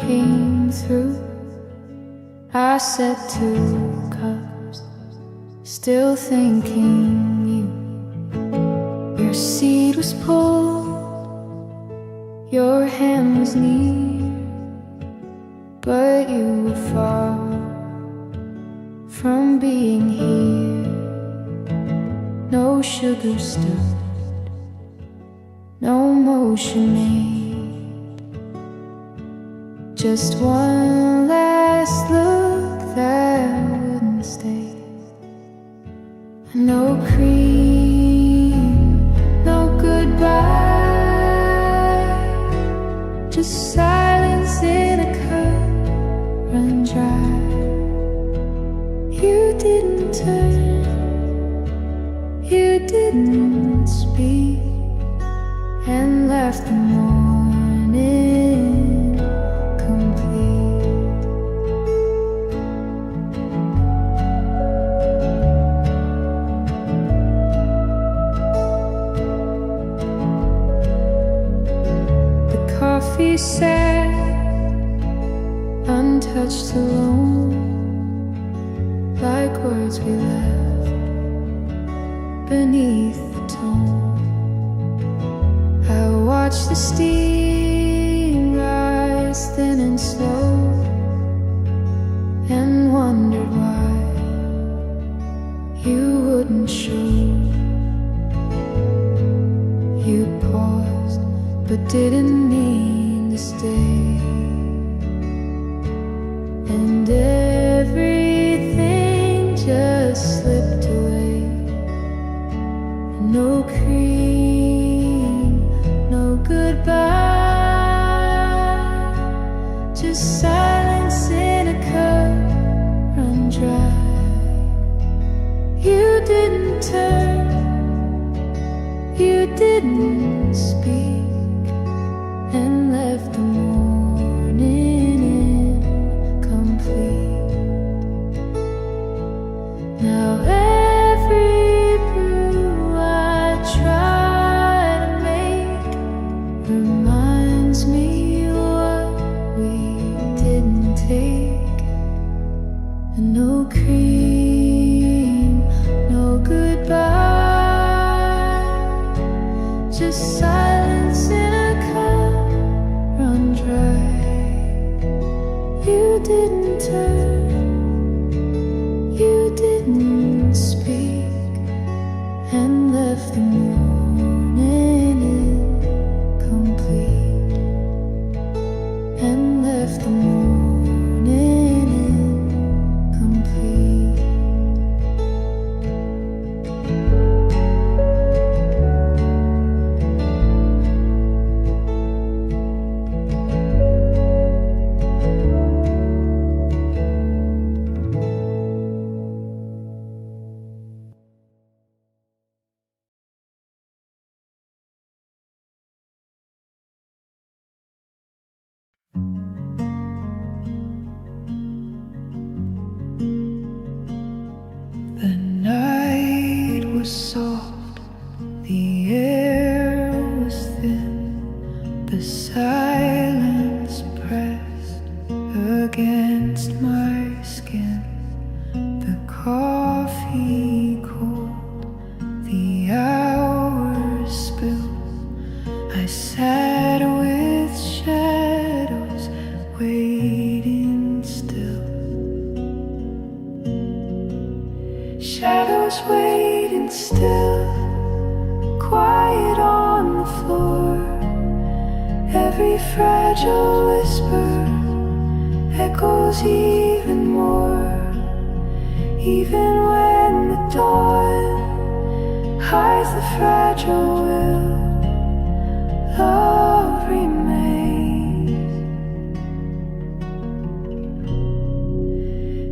came through. I set 2 cups, still thinking you. Your seat was pulled, your hand was near, but you were far from being here. No sugar stood, no motion made, just one last look that wouldn't stay. No cream, no goodbye, just silence in a cup run dry. You didn't turn, you didn't speak, and left the morning complete. The coffee sat untouched alone, like words we left beneath the tone. I watched the steam rise thin and slow, and wondered why you wouldn't show. You paused but didn't mean to stay, and everything just slipped away. No cream, no goodbye, just silence in a cup run dry. You didn't turn, you didn't speak, and left the morning incomplete. Now every brew I try to make reminds me what we didn't take. And no cream, no goodbye, just silence in a cup run dry. You didn't turn, you didn't speak, and left the morning incomplete, and left the morning incomplete. The night was soft, the air was thin, the silence pressed against my skin, the coffee cold, the hours spilled. I sat with shadows waiting still. Shadows waiting still, quiet on the floor. Every fragile whisper echoes even more. Even when the dawn hides the fragile will, love remains.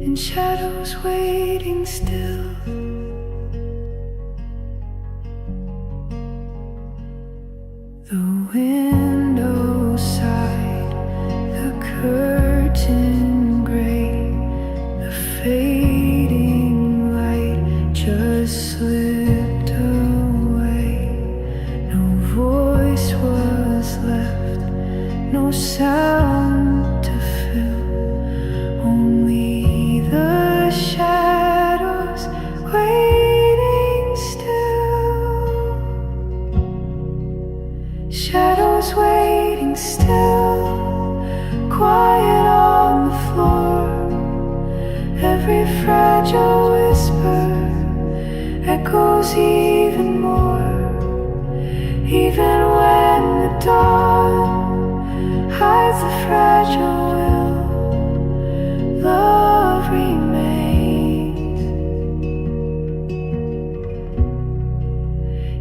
In shadows waiting still. The window side, the curtain gray, the fading light just slipped away. No voice was left, no sound to echoes even more, even when the dawn hides the fragile will. Love remains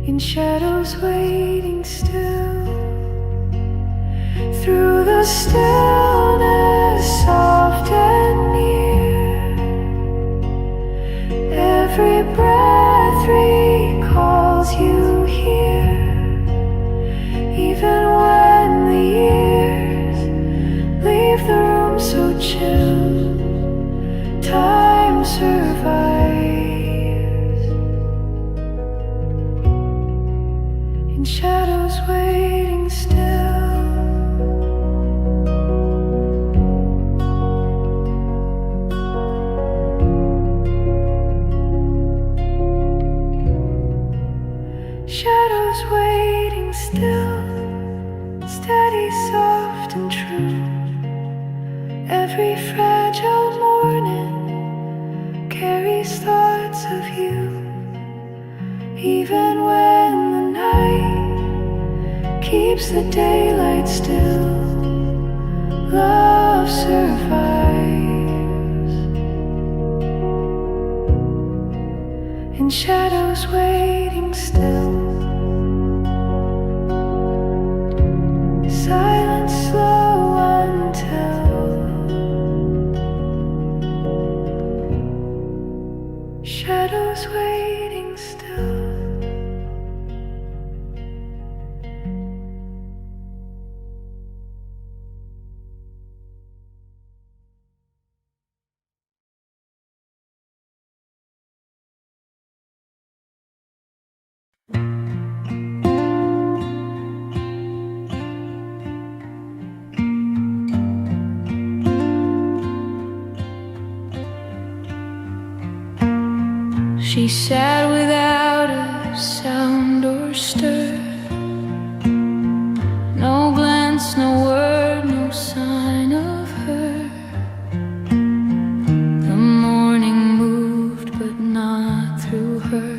in shadows, waiting still. Through the stillness, soft and near, every breath recalls you here. Even when the years leave the room so chill, time survives in shadows, waiting still. Shadows waiting still, steady, soft and true. Every fragile morning carries thoughts of you. Even when the night keeps the daylight still, love survives in shadows, waiting still. Silence slow until shadows waiting still. She sat without a sound or stir. No glance, no word, no sign of her. The morning moved, but not through her.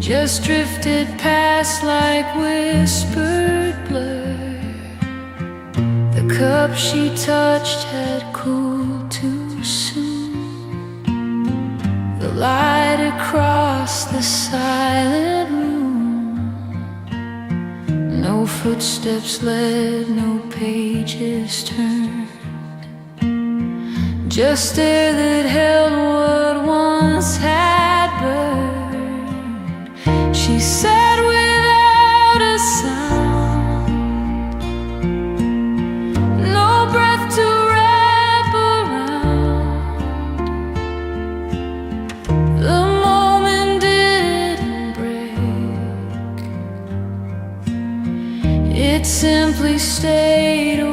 Just drifted past like whispered blur. The cup she touched had cooled too soon. The light across the silent room. No footsteps led, no pages turned. Just air that held what once had burned. She sat without a sound, no breath to wrap around. The moment didn't break, it simply stayed away.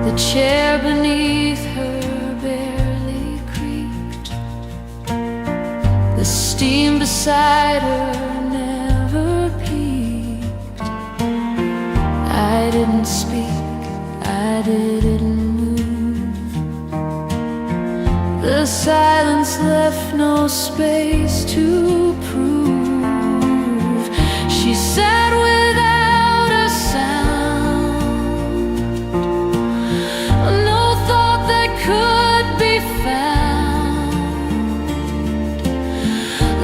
The chair beneath her barely creaked. The steam beside her never peaked. I didn't speak, I didn't move. The silence left no space to prove. She sat without a sound, no thought that could be found.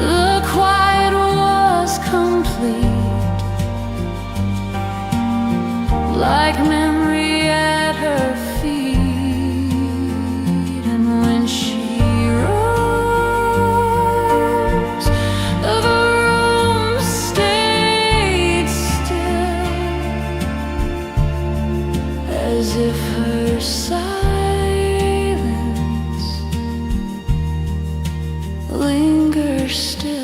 The quiet was complete, like memory at her feet. And when she rose, the room stayed still, as if her silence lingers still.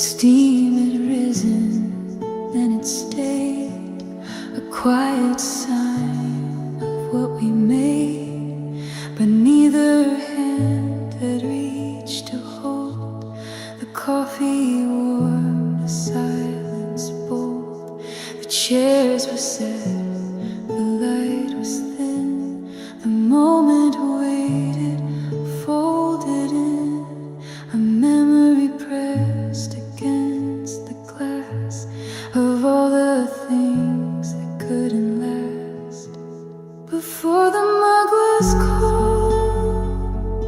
steam had risen, then it stayed, a quiet sign of what we made. But neither hand had reached to hold the coffee warm, the silence bold. The chairs were set, the light was thin, the moment waited, folded in, a memory pressed against the glass of all the things that couldn't last. Before the mug was cold,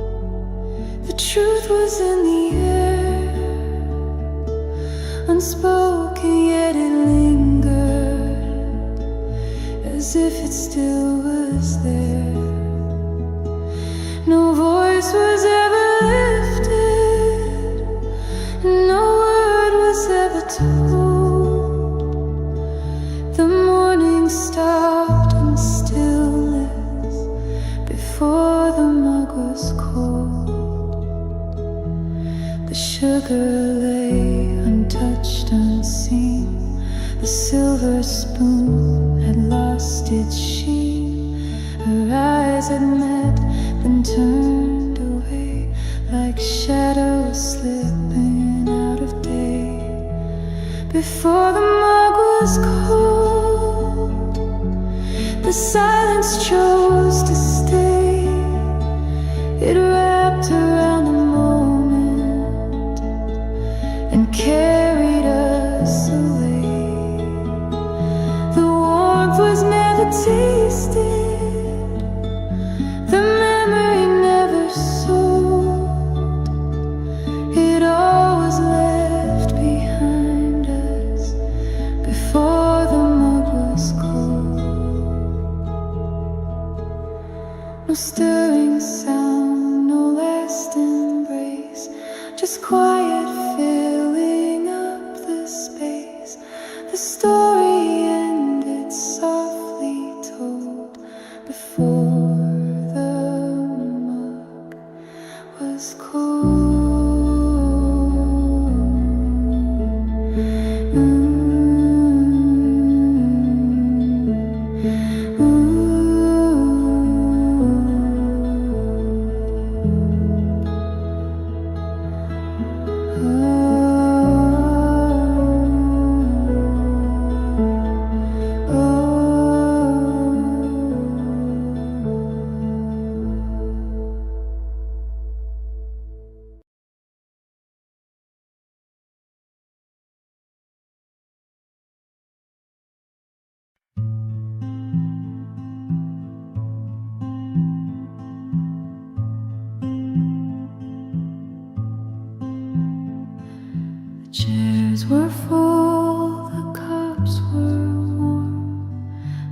the truth was in the air, unspoken yet it lingered, as if it still was there. No voice was ever lifted, no word was ever told. The morning stopped in stillness before the mug was cold. The sugar lay untouched, unseen. The silver spoon had lost its sheen. Her eyes had met, then turned away, like shadows slipping out of day. Before the mug was cold, the silence chose to stay. It wrapped around the moment and carried us away. The warmth was never tasted, the memory never sold. It all was left behind us before the mug was cold. No stirring sound, no last embrace, just quiet filling up the space. The story ended softly told before the mug was cold. The chairs were full, the cups were warm,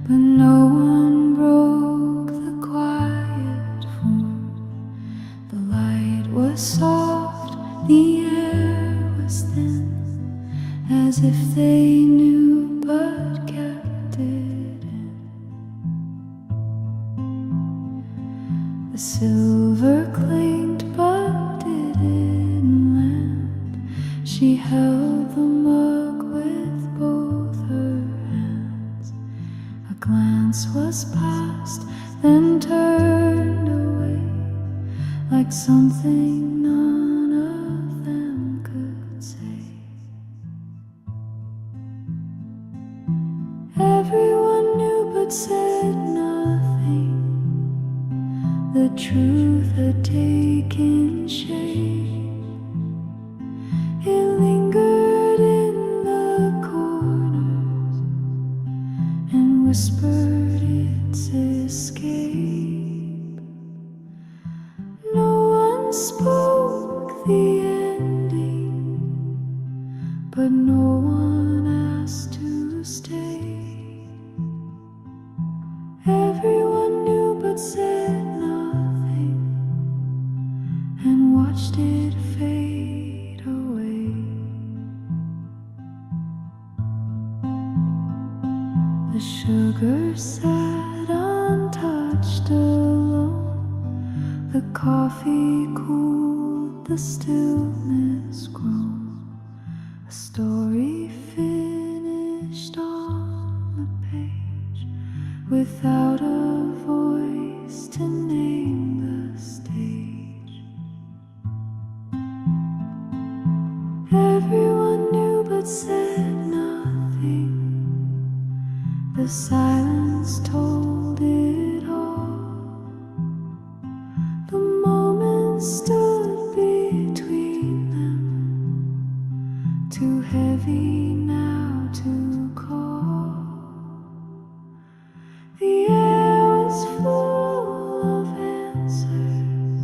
but no one broke the quiet form. The light was soft, the air was thin, as if they knew but kept it in. The silver clinked but didn't land. She held the mug with both her hands. A glance was passed, then turned away, like something none of them could say. Everyone knew but said nothing. The truth had taken shape. It lingered in the corners and whispered its escape. No one spoke the ending, but no one asked to stay. Everyone knew but said nothing and watched it fade away. The sugar sat untouched alone. The coffee cooled, the stillness grown. A story finished on the page without a voice to name the stage. Everyone knew but said nothing. The silence told it all. The moment stood between them, too heavy now to call. The air was full of answers,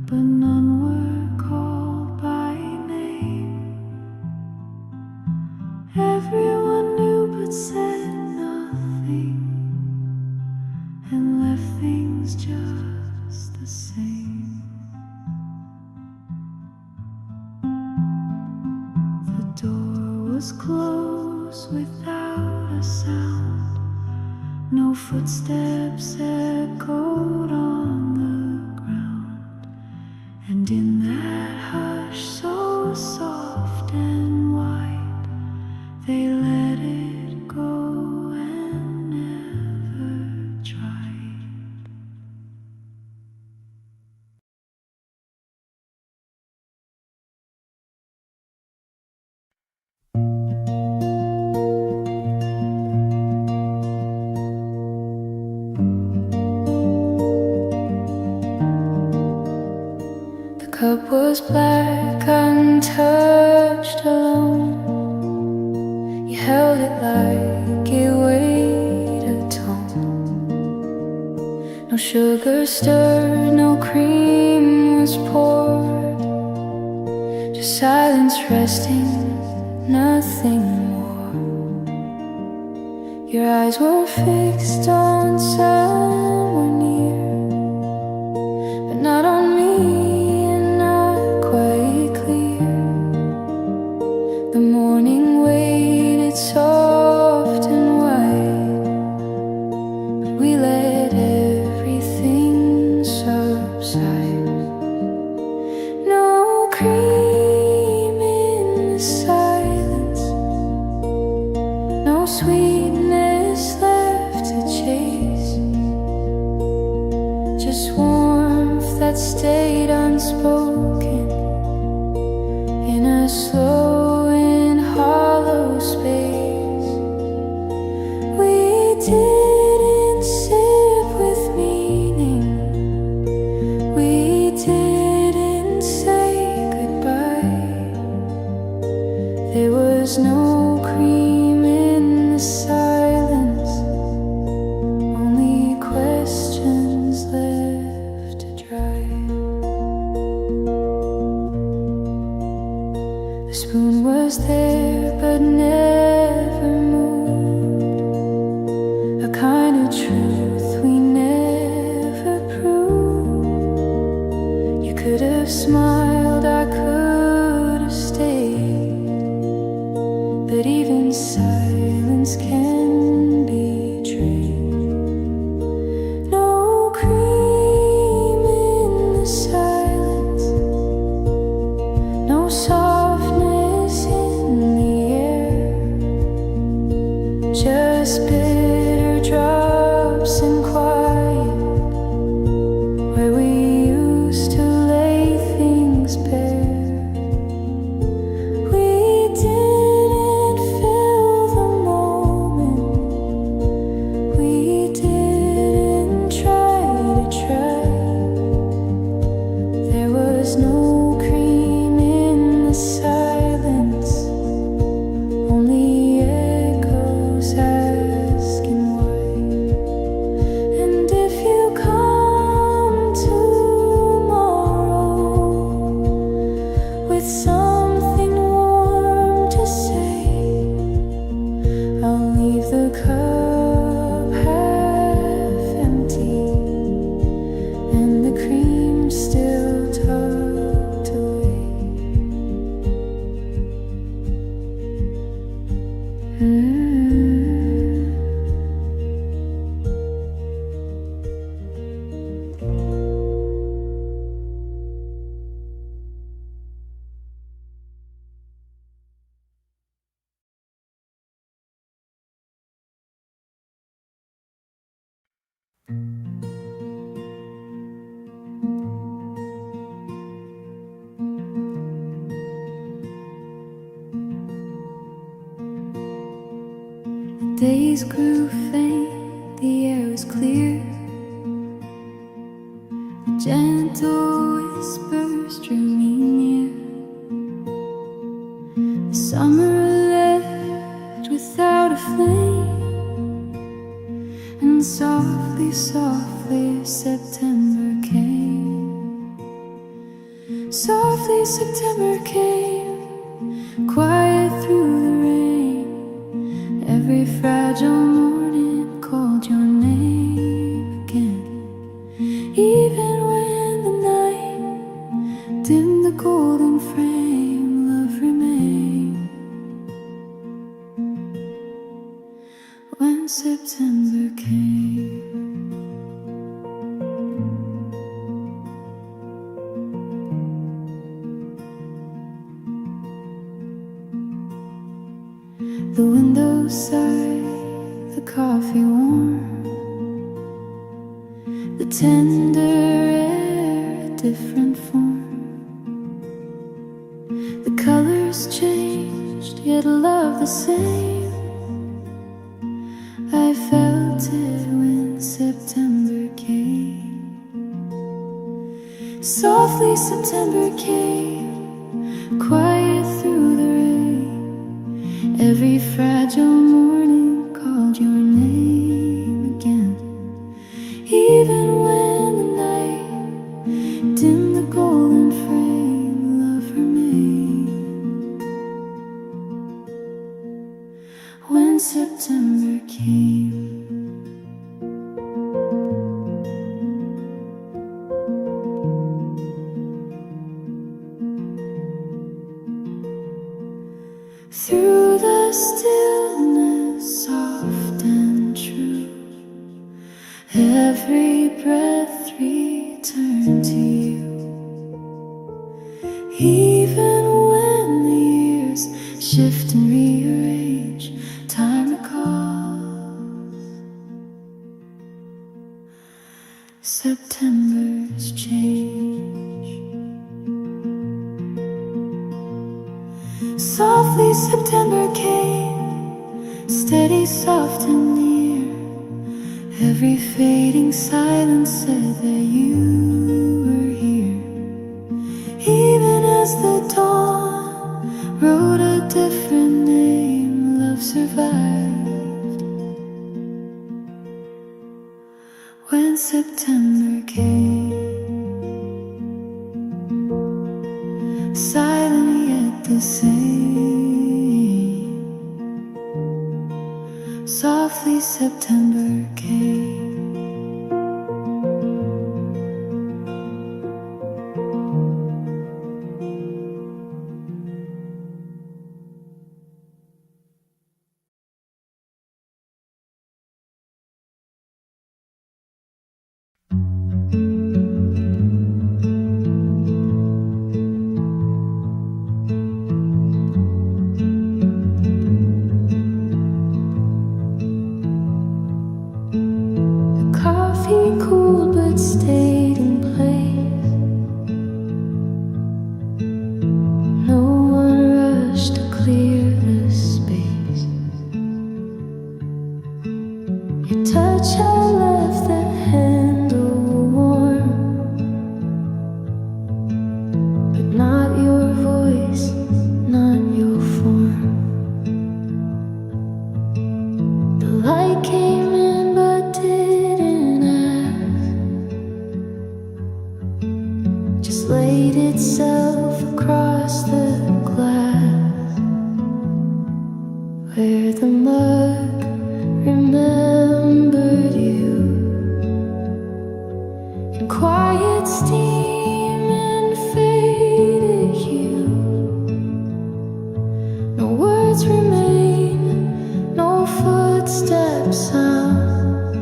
but none were called by name. Everyone knew but said nothing, and left things just the same. The door was closed without a sound. No footsteps echoed on the ground. And in that hush so soft and wide, they let it go and never tried. The cup was black, untouched, alone. You held it like it weighed a ton. No sugar stirred, no cream was poured. Just silence resting, nothing more. Your eyes were fixed on someone near, but not on me, and not quite clear. The morning waited soft and white, but we let everything subside. No cream in the silence, no sweetness left to chase, just warmth that stayed unspoken in a slow and hollow space. We didn't sip with meaning, we didn't say goodbye. There was no cream in the silence, only questions left to dry. The spoon was there but never moved, a kind of truth we never proved. You could have smiled, I could have stayed, but even silence can betray. No cream in the silence, no softness in the air, just bitter drops and quiet, where we used to lay things bare. We didn't fill the moment, we didn't try to try. There was no cream in the silence, only echoes asking why. And if you come tomorrow with something warm to say, I'll leave the cup half empty and the cream still tucked away. days grew faint, the air was clear. Gentle whispers drew me near. The summer left without a flame, and softly, softly September came. Softly September came, quiet through the rain. Every fragile morning called your name again. Even when the night dimmed the golden frame, love remained. When September came, the window side, the coffee warm, the tender air, a different form. The colors changed, yet love the same. I felt it when September came. Softly September came, quiet through the rain. Every fragile morning called your name again. Even when the night dimmed the golden frame, love remained. When September came, through the stillness, soft and true, every breath returned to you. Even when the years shift and rearrange, time recalls September's change. Softly September came, steady, soft and near. Every fading silence said that you were here. Even as the dawn wrote a different name, love survived. When September came, silent yet the same. Softly September came. Cooled but stayed in place. No one rushed to clear the space. Your touch had left the handle warm, but not your voice, not your form. The light came in but didn't laid itself across the glass, where the mug remembered you, in quiet steam and faded hue. No words remain, no footsteps sound,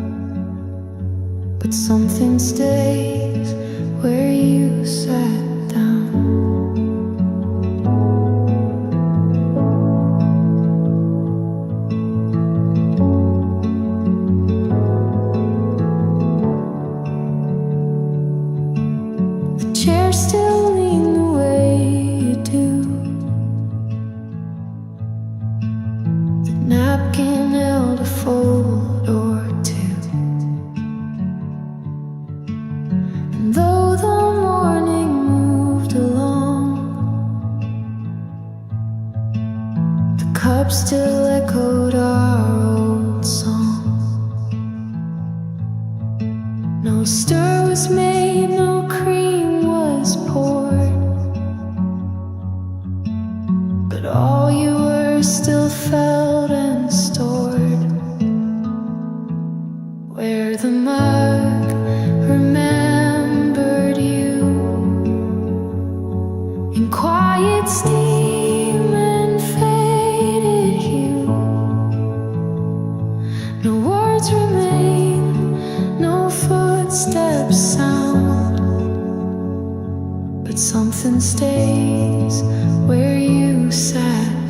but something stays where you sat down. cup still echoed our old song. No stir was made, no cream was poured, but all you were still felt and stored. Where the mud remembered you in quiet steam and faded hue. No words remain, no footsteps sound, but something stays where you sat